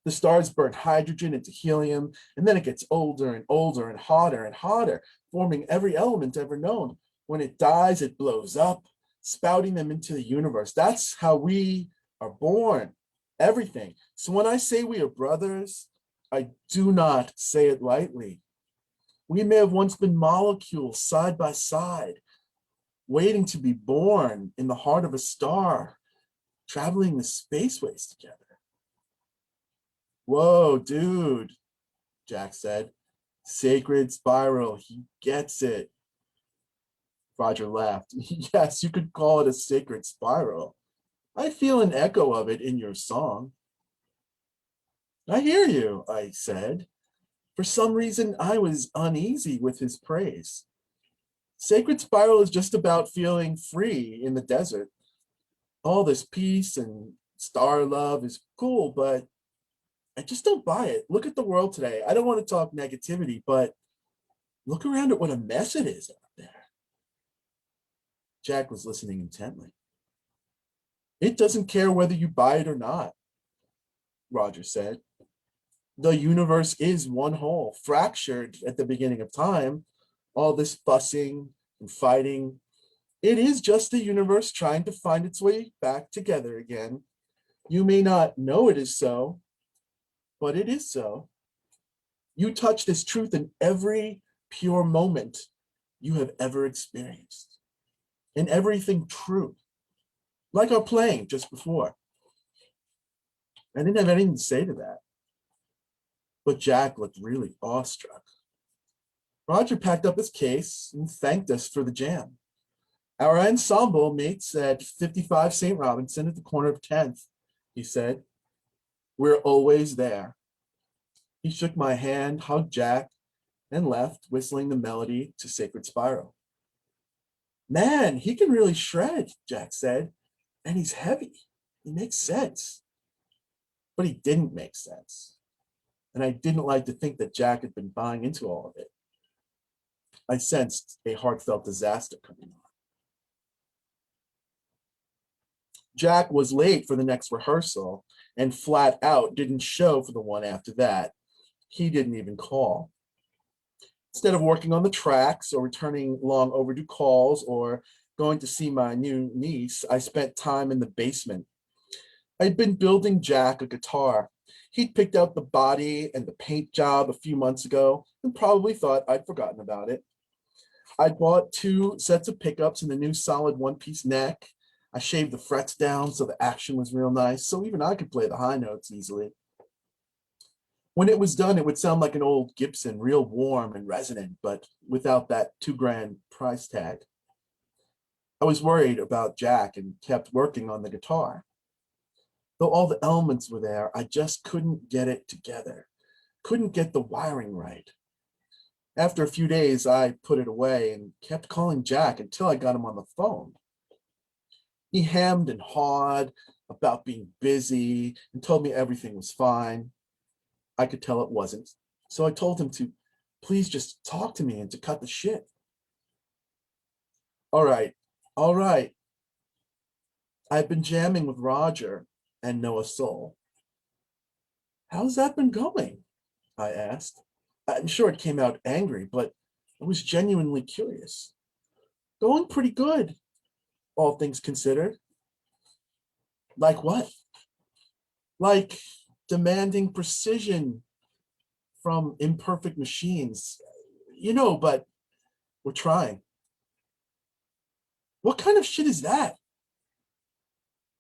The stars burn hydrogen into helium, and then it gets older and older and hotter, forming every element ever known. When it dies, it blows up, spouting them into the universe. That's how we are born, everything. So when I say we are brothers, I do not say it lightly. We may have once been molecules side by side, waiting to be born in the heart of a star, traveling the spaceways together. Whoa, dude, Jack said. Sacred Spiral, he gets it. Roger laughed. Yes, you could call it a sacred spiral. I feel an echo of it in your song. I hear you, I said. For some reason, I was uneasy with his praise. Sacred Spiral is just about feeling free in the desert. All this peace and star love is cool, but I just don't buy it. Look at the world today. I don't want to talk negativity, but look around at what a mess it is out there. Jack was listening intently. It doesn't care whether you buy it or not, Roger said. The universe is one whole, fractured at the beginning of time. All this fussing and fighting, it is just the universe trying to find its way back together again. You may not know it is so, but it is so. You touch this truth in every pure moment you have ever experienced, in everything true, like our playing just before. I didn't have anything to say to that, but Jack looked really awestruck. Roger packed up his case and thanked us for the jam. Our ensemble meets at 55 St. Robinson at the corner of 10th, he said. We're always there. He shook my hand, hugged Jack, and left, whistling the melody to Sacred Spiral. Man, he can really shred, Jack said. And he's heavy. He makes sense. But he didn't make sense. And I didn't like to think that Jack had been buying into all of it. I sensed a heartfelt disaster coming on. Jack was late for the next rehearsal and flat out didn't show for the one after that. He didn't even call. Instead of working on the tracks or returning long overdue calls or going to see my new niece, I spent time in the basement. I'd been building Jack a guitar. He'd picked out the body and the paint job a few months ago and probably thought I'd forgotten about it. I'd bought 2 sets of pickups and the new solid one-piece neck. I shaved the frets down so the action was real nice, so even I could play the high notes easily. When it was done, it would sound like an old Gibson, real warm and resonant, but without that $2,000 price tag. I was worried about Jack and kept working on the guitar. Though all the elements were there, I just couldn't get it together. Couldn't get the wiring right. After a few days, I put it away and kept calling Jack until I got him on the phone. He hemmed and hawed about being busy and told me everything was fine. I could tell it wasn't. So I told him to please just talk to me and to cut the shit. All right. I've been jamming with Roger and Noah Soul. How's that been going? I asked. I'm sure it came out angry, but I was genuinely curious. Going pretty good, all things considered. Like what? Like demanding precision from imperfect machines. But we're trying. What kind of shit is that?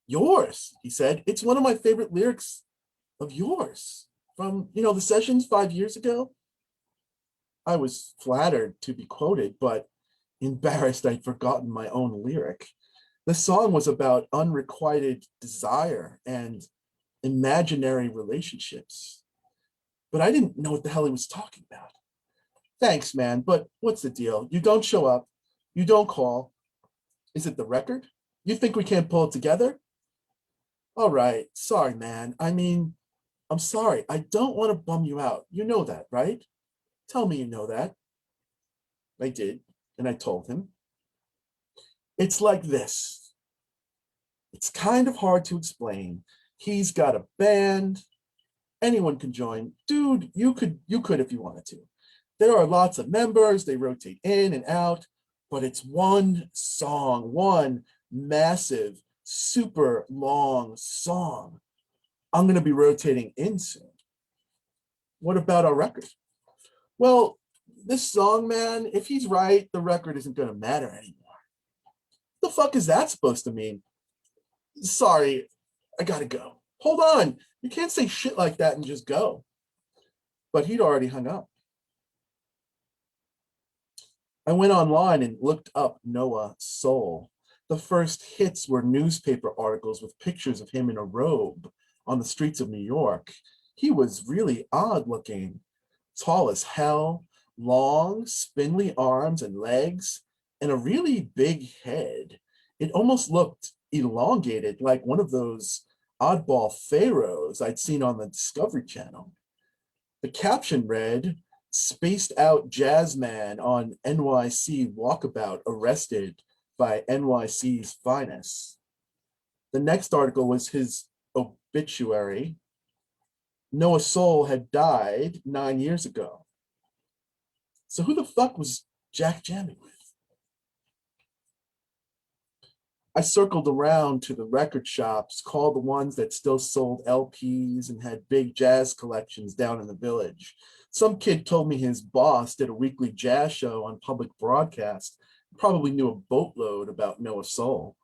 Yours, he said. It's one of my favorite lyrics of yours from, the sessions 5 years ago. I was flattered to be quoted, but embarrassed I'd forgotten my own lyric. The song was about unrequited desire and imaginary relationships, but I didn't know what the hell he was talking about. Thanks, man, but what's the deal? You don't show up. You don't call. Is it the record? You think we can't pull it together? All right, sorry, man. I'm sorry. I don't want to bum you out. You know that, right? Tell me you know that. I did, and I told him. It's like this. It's kind of hard to explain. He's got a band. Anyone can join. Dude, you could if you wanted to. There are lots of members. They rotate in and out, but it's one song, one massive, super long song. I'm going to be rotating in soon. What about our record? Well, this song, man, if he's right, the record isn't going to matter anymore. What the fuck is that supposed to mean? Sorry, I got to go. Hold on. You can't say shit like that and just go. But he'd already hung up. I went online and looked up Noah Soul. The first hits were newspaper articles with pictures of him in a robe on the streets of New York. He was really odd looking, tall as hell, long, spindly arms and legs, and a really big head. It almost looked elongated, like one of those oddball pharaohs I'd seen on the Discovery Channel. The caption read, "Spaced out jazz man on NYC walkabout arrested by NYC's finest." The next article was his obituary. Noah Soul had died 9 years ago. So who the fuck was Jack jamming with? I circled around to the record shops, called the ones that still sold LPs and had big jazz collections down in the village. Some kid told me his boss did a weekly jazz show on public broadcast, probably knew a boatload about Noah Soul.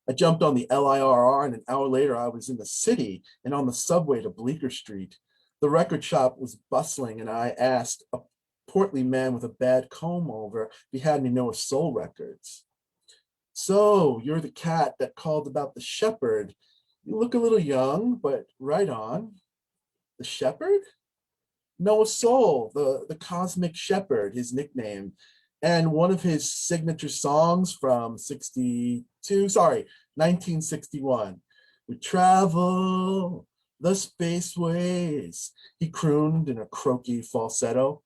I jumped on the LIRR and an hour later I was in the city and on the subway to Bleecker Street. The record shop was bustling and I asked a portly man with a bad comb over if he had any Noah Soul records. "So, you're the cat that called about the shepherd. You look a little young, but right on." "The shepherd?" "Noah Soul, the cosmic shepherd, his nickname. And one of his signature songs from 1961, "We travel the spaceways," he crooned in a croaky falsetto.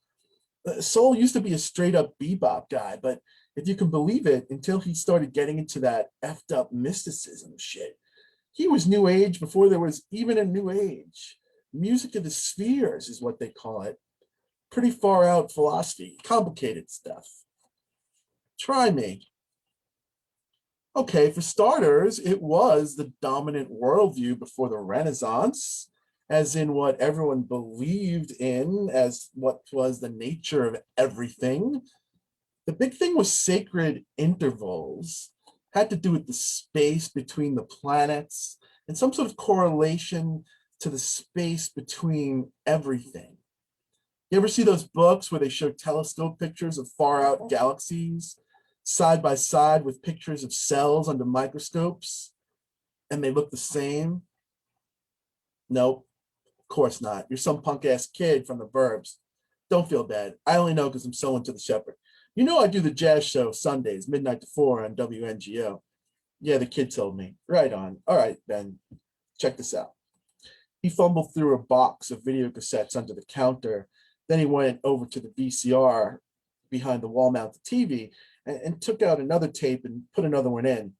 Soul used to be a straight up bebop guy, but if you can believe it, until he started getting into that effed up mysticism shit, he was new age before there was even a new age. Music of the spheres is what they call it. Pretty far out philosophy, complicated stuff. Try me. Okay, for starters, it was the dominant worldview before the Renaissance, as in what everyone believed in as what was the nature of everything. The big thing was sacred intervals, had to do with the space between the planets and some sort of correlation to the space between everything. You ever see those books where they show telescope pictures of far out galaxies side by side with pictures of cells under microscopes, and they look the same? Nope, of course not. You're some punk ass kid from the burbs. Don't feel bad. I only know because I'm so into the Shepherd. You know I do the jazz show Sundays, midnight to 4 on WNGO. Yeah, the kid told me. Right on. All right, Ben, check this out. He fumbled through a box of video cassettes under the counter. Then he went over to the VCR behind the wall-mounted TV and took out another tape and put another one in.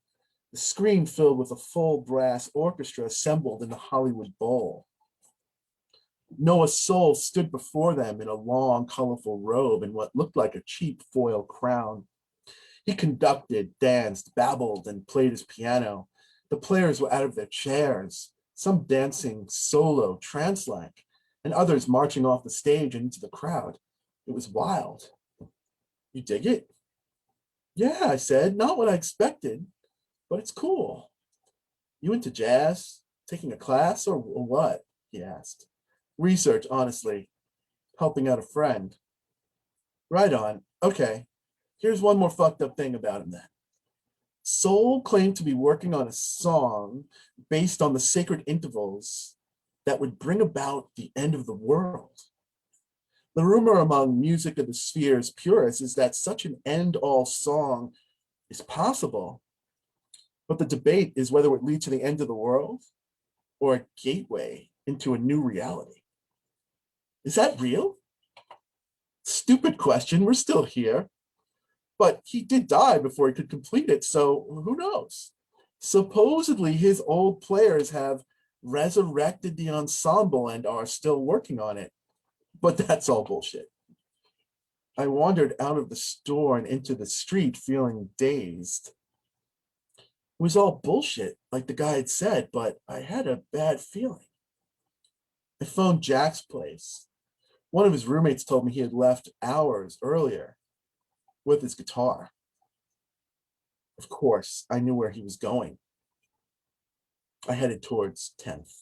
The screen filled with a full brass orchestra assembled in the Hollywood Bowl. Noah Soul stood before them in a long, colorful robe and what looked like a cheap foil crown. He conducted, danced, babbled, and played his piano. The players were out of their chairs, some dancing solo, trance-like, and others marching off the stage and into the crowd. It was wild. You dig it? Yeah, I said, not what I expected, but it's cool. You into jazz? Taking a class or what? He asked. Research, honestly. Helping out a friend. Right on. Okay. Here's one more fucked up thing about him then. Soul claimed to be working on a song based on the sacred intervals that would bring about the end of the world. The rumor among music of the spheres purists is that such an end-all song is possible, but the debate is whether it would lead to the end of the world or a gateway into a new reality. Is that real? Stupid question, we're still here. But he did die before he could complete it, so who knows? Supposedly his old players have resurrected the ensemble and are still working on it. But that's all bullshit. I wandered out of the store and into the street feeling dazed. It was all bullshit, like the guy had said, but I had a bad feeling. I phoned Jack's place. One of his roommates told me he had left hours earlier with his guitar. Of course, I knew where he was going. I headed towards 10th.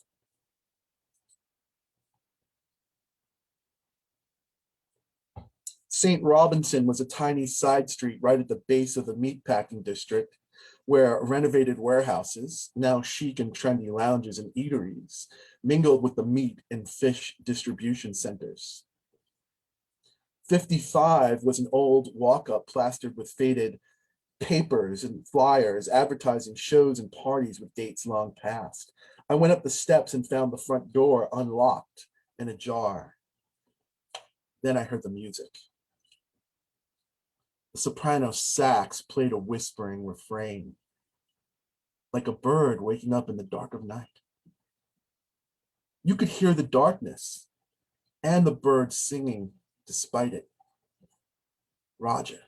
St. Robinson was a tiny side street right at the base of the meatpacking district where renovated warehouses, now chic and trendy lounges and eateries, mingled with the meat and fish distribution centers. 55 was an old walk-up plastered with faded papers and flyers advertising shows and parties with dates long past. I went up the steps and found the front door unlocked and ajar. Then I heard the music. The soprano sax played a whispering refrain, like a bird waking up in the dark of night. You could hear the darkness and the bird singing despite it. Roger.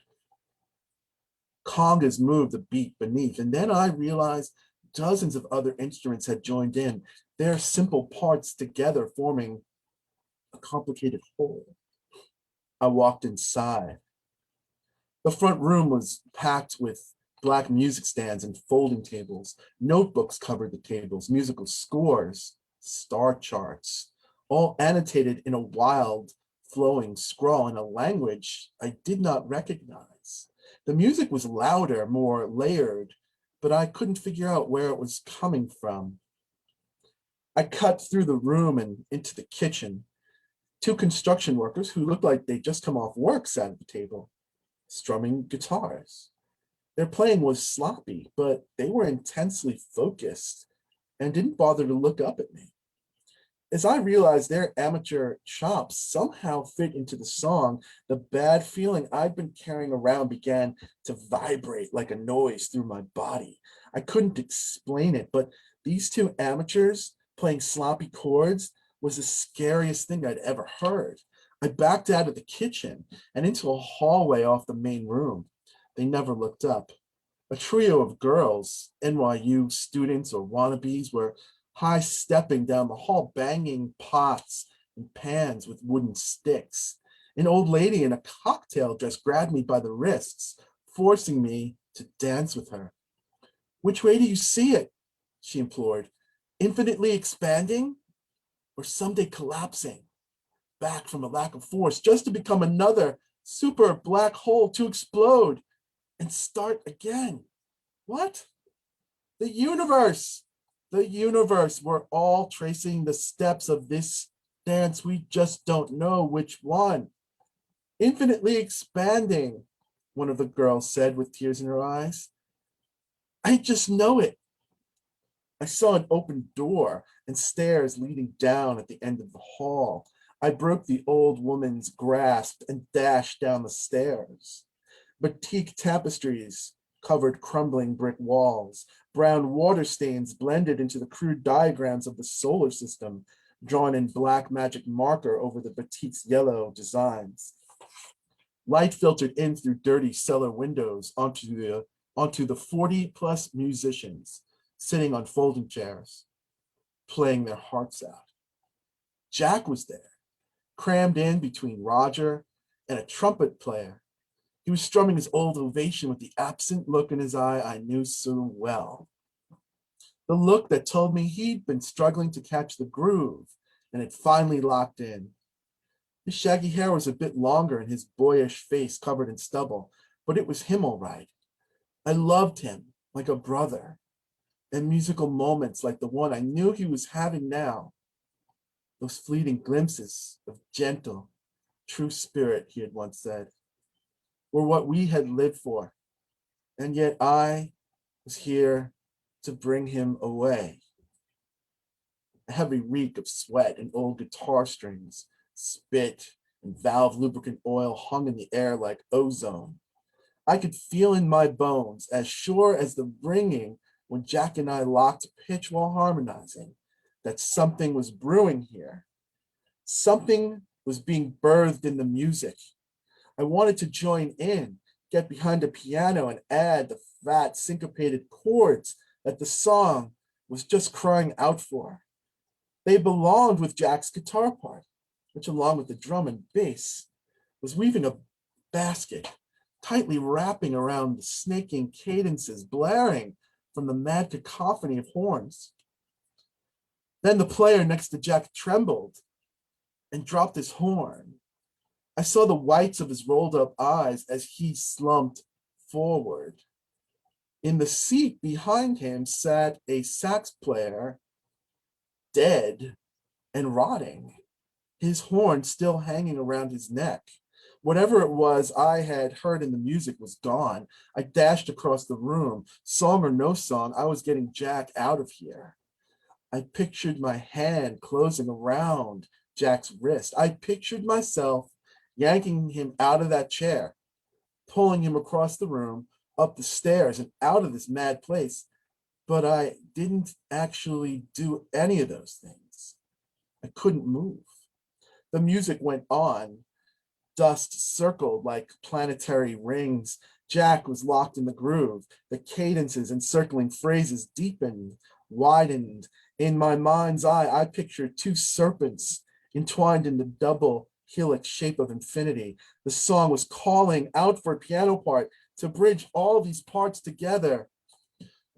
Congas moved the beat beneath, and then I realized dozens of other instruments had joined in, their simple parts together forming a complicated whole. I walked inside. The front room was packed with black music stands and folding tables. Notebooks covered the tables, musical scores, star charts, all annotated in a wild, flowing scrawl in a language I did not recognize. The music was louder, more layered, but I couldn't figure out where it was coming from. I cut through the room and into the kitchen. Two construction workers who looked like they'd just come off work sat at the table. strumming guitars. Their playing was sloppy, but they were intensely focused and didn't bother to look up at me. As I realized their amateur chops somehow fit into the song, the bad feeling I'd been carrying around began to vibrate like a noise through my body. I couldn't explain it, but these two amateurs playing sloppy chords was the scariest thing I'd ever heard. I backed out of the kitchen and into a hallway off the main room. They never looked up. A trio of girls, NYU students or wannabes, were high stepping down the hall, banging pots and pans with wooden sticks. An old lady in a cocktail dress grabbed me by the wrists, forcing me to dance with her. Which way do you see it? She implored. Infinitely expanding or someday collapsing back from a lack of force just to become another super black hole to explode and start again? What? The universe. The universe. We're all tracing the steps of this dance. We just don't know which one. Infinitely expanding, one of the girls said with tears in her eyes. I just know it. I saw an open door and stairs leading down at the end of the hall. I broke the old woman's grasp and dashed down the stairs. Batik tapestries covered crumbling brick walls. Brown water stains blended into the crude diagrams of the solar system, drawn in black magic marker over the batik's yellow designs. Light filtered in through dirty cellar windows onto the 40-plus musicians sitting on folding chairs, playing their hearts out. Jack was there, crammed in between Roger and a trumpet player. He was strumming his old ovation with the absent look in his eye I knew so well. The look that told me he'd been struggling to catch the groove and had finally locked in. His shaggy hair was a bit longer and his boyish face covered in stubble, but it was him all right. I loved him like a brother, and musical moments like the one I knew he was having now, those fleeting glimpses of gentle, true spirit, he had once said, were what we had lived for, and yet I was here to bring him away. A heavy reek of sweat and old guitar strings, spit, and valve lubricant oil hung in the air like ozone. I could feel in my bones, as sure as the ringing when Jack and I locked pitch while harmonizing, that something was brewing here. Something was being birthed in the music. I wanted to join in, get behind a piano and add the fat syncopated chords that the song was just crying out for. They belonged with Jack's guitar part, which along with the drum and bass was weaving a basket, tightly wrapping around the snaking cadences blaring from the mad cacophony of horns. Then the player next to Jack trembled and dropped his horn. I saw the whites of his rolled up eyes as he slumped forward. In the seat behind him sat a sax player, dead and rotting, his horn still hanging around his neck. Whatever it was I had heard in the music was gone. I dashed across the room. Song or no song, I was getting Jack out of here. I pictured my hand closing around Jack's wrist. I pictured myself yanking him out of that chair, pulling him across the room, up the stairs, and out of this mad place. But I didn't actually do any of those things. I couldn't move. The music went on. Dust circled like planetary rings. Jack was locked in the groove. The cadences and circling phrases deepened, widened. In my mind's eye, I pictured two serpents entwined in the double helix shape of infinity. The song was calling out for a piano part to bridge all these parts together.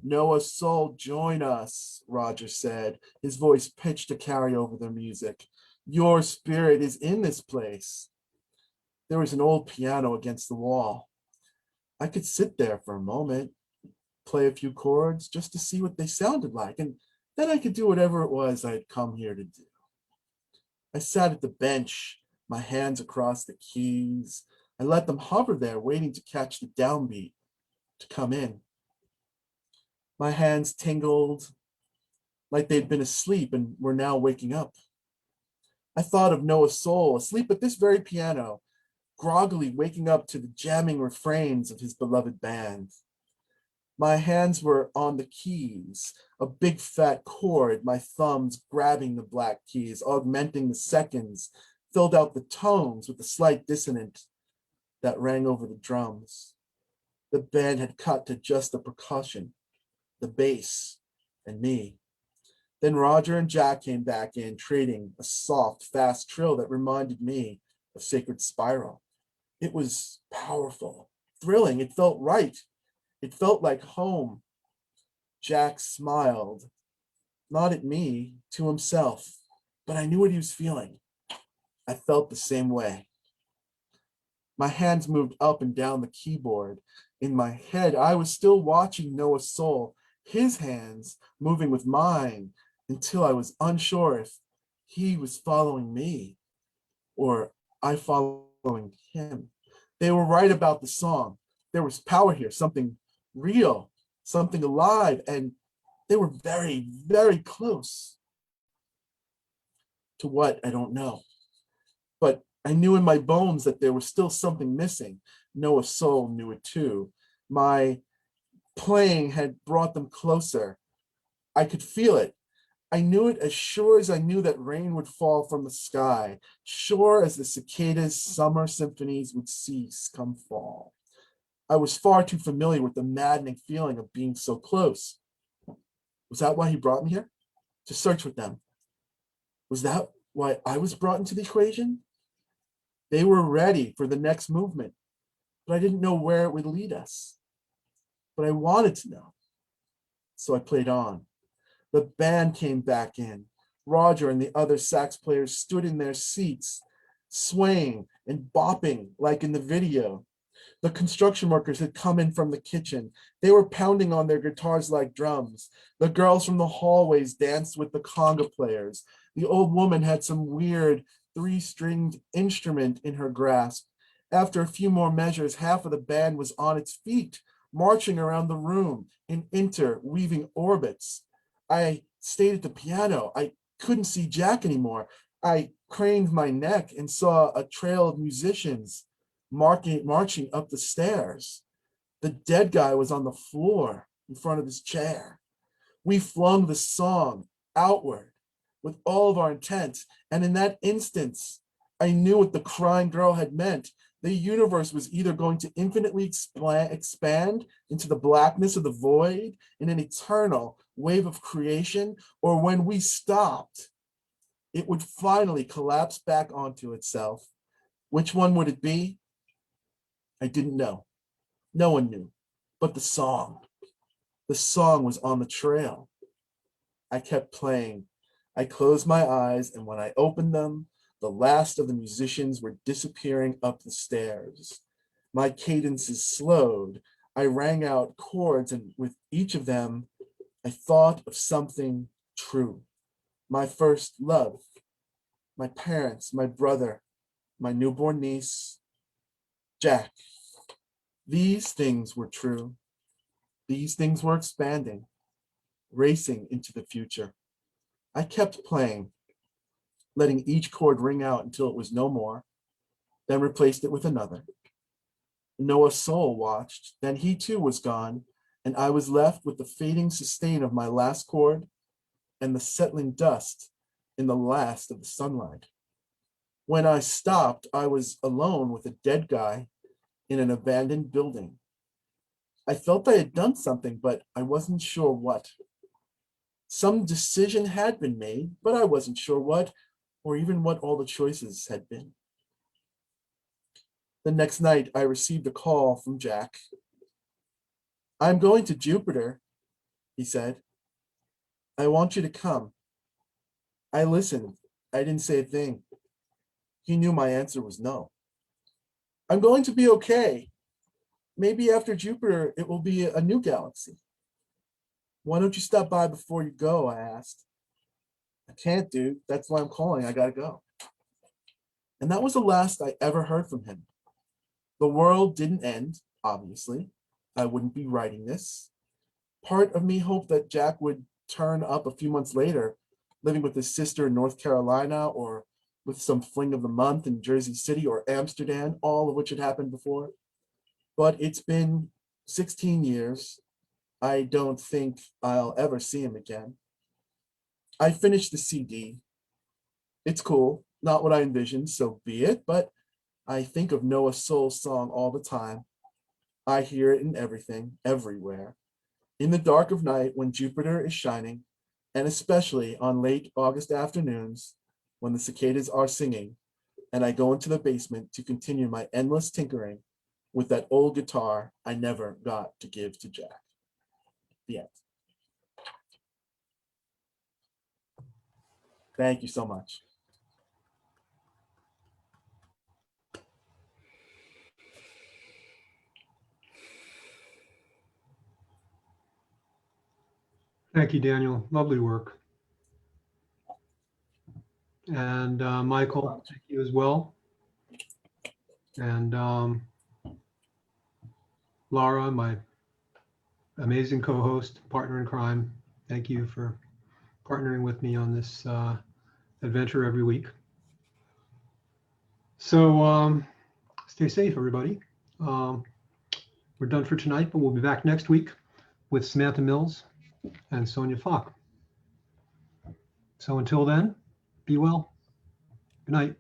Noah Soul, join us, Roger said, his voice pitched to carry over the music. Your spirit is in this place. There was an old piano against the wall. I could sit there for a moment, play a few chords just to see what they sounded like, and then I could do whatever it was I had come here to do. I sat at the bench, my hands across the keys, I let them hover there, waiting to catch the downbeat to come in. My hands tingled like they'd been asleep and were now waking up. I thought of Noah's soul, asleep at this very piano, groggily waking up to the jamming refrains of his beloved band. My hands were on the keys, a big fat chord, my thumbs grabbing the black keys, augmenting the seconds, filled out the tones with a slight dissonant that rang over the drums. The band had cut to just the percussion, the bass, and me. Then Roger and Jack came back in, trading a soft, fast trill that reminded me of Sacred Spiral. It was powerful, thrilling. It felt right. It felt like home. Jack smiled, not at me, to himself, but I knew what he was feeling. I felt the same way. My hands moved up and down the keyboard. In my head, I was still watching Noah's soul, his hands moving with mine, until I was unsure if he was following me or I following him. They were right about the song. There was power here, something real, something alive, and they were very, very close. To what, I don't know. But I knew in my bones that there was still something missing. Noah's soul knew it too. My playing had brought them closer. I could feel it. I knew it as sure as I knew that rain would fall from the sky, sure as the cicadas' summer symphonies would cease come fall. I was far too familiar with the maddening feeling of being so close. Was that why he brought me here? To search with them. Was that why I was brought into the equation? They were ready for the next movement, but I didn't know where it would lead us. But I wanted to know. So I played on. The band came back in. Roger and the other sax players stood in their seats, swaying and bopping like in the video. The construction workers had come in from the kitchen. They were pounding on their guitars like drums. The girls from the hallways danced with the conga players. The old woman had some weird three-stringed instrument in her grasp. After a few more measures, half of the band was on its feet, marching around the room in interweaving orbits. I stayed at the piano. I couldn't see Jack anymore. I craned my neck and saw a trail of musicians marching up the stairs. The dead guy was on the floor in front of his chair. We flung the song outward with all of our intent, and in that instance, I knew what the crying girl had meant. The universe was either going to infinitely expand into the blackness of the void in an eternal wave of creation, or when we stopped, it would finally collapse back onto itself. Which one would it be? I didn't know. No one knew. But the song was on the trail. I kept playing. I closed my eyes, and when I opened them, the last of the musicians were disappearing up the stairs. My cadences slowed. I rang out chords, and with each of them, I thought of something true. My first love, my parents, my brother, my newborn niece, Jack. These things were true. These things were expanding, racing into the future. I kept playing, letting each chord ring out until it was no more, then replaced it with another. Noah's soul watched, then he too was gone, and I was left with the fading sustain of my last chord and the settling dust in the last of the sunlight. When I stopped, I was alone with a dead guy in an abandoned building. I felt I had done something, but I wasn't sure what. Some decision had been made, but I wasn't sure what, or even what all the choices had been. The next night, I received a call from Jack. "I'm going to Jupiter," he said. "I want you to come." I listened. I didn't say a thing. He knew my answer was no. "I'm going to be okay. Maybe after Jupiter, it will be a new galaxy." "Why don't you stop by before you go?" I asked. "I can't, dude. That's why I'm calling. I gotta go." And that was the last I ever heard from him. The world didn't end, obviously. I wouldn't be writing this. Part of me hoped that Jack would turn up a few months later, living with his sister in North Carolina, or with some fling of the month in Jersey City or Amsterdam, all of which had happened before. But it's been 16 years. I don't think I'll ever see him again. I finished the CD. It's cool, not what I envisioned, so be it, but I think of Noah Soul's song all the time. I hear it in everything, everywhere. In the dark of night when Jupiter is shining, and especially on late August afternoons when the cicadas are singing, and I go into the basement to continue my endless tinkering with that old guitar I never got to give to Jack. The end. Thank you so much. Thank you, Daniel. Lovely work. And Michael, thank you as well. And Laura, my amazing co-host, partner in crime, thank you for partnering with me on this adventure every week. So stay safe, everybody. We're done for tonight, but we'll be back next week with Samantha Mills and Sonia Falk. So until then, be well. Good night.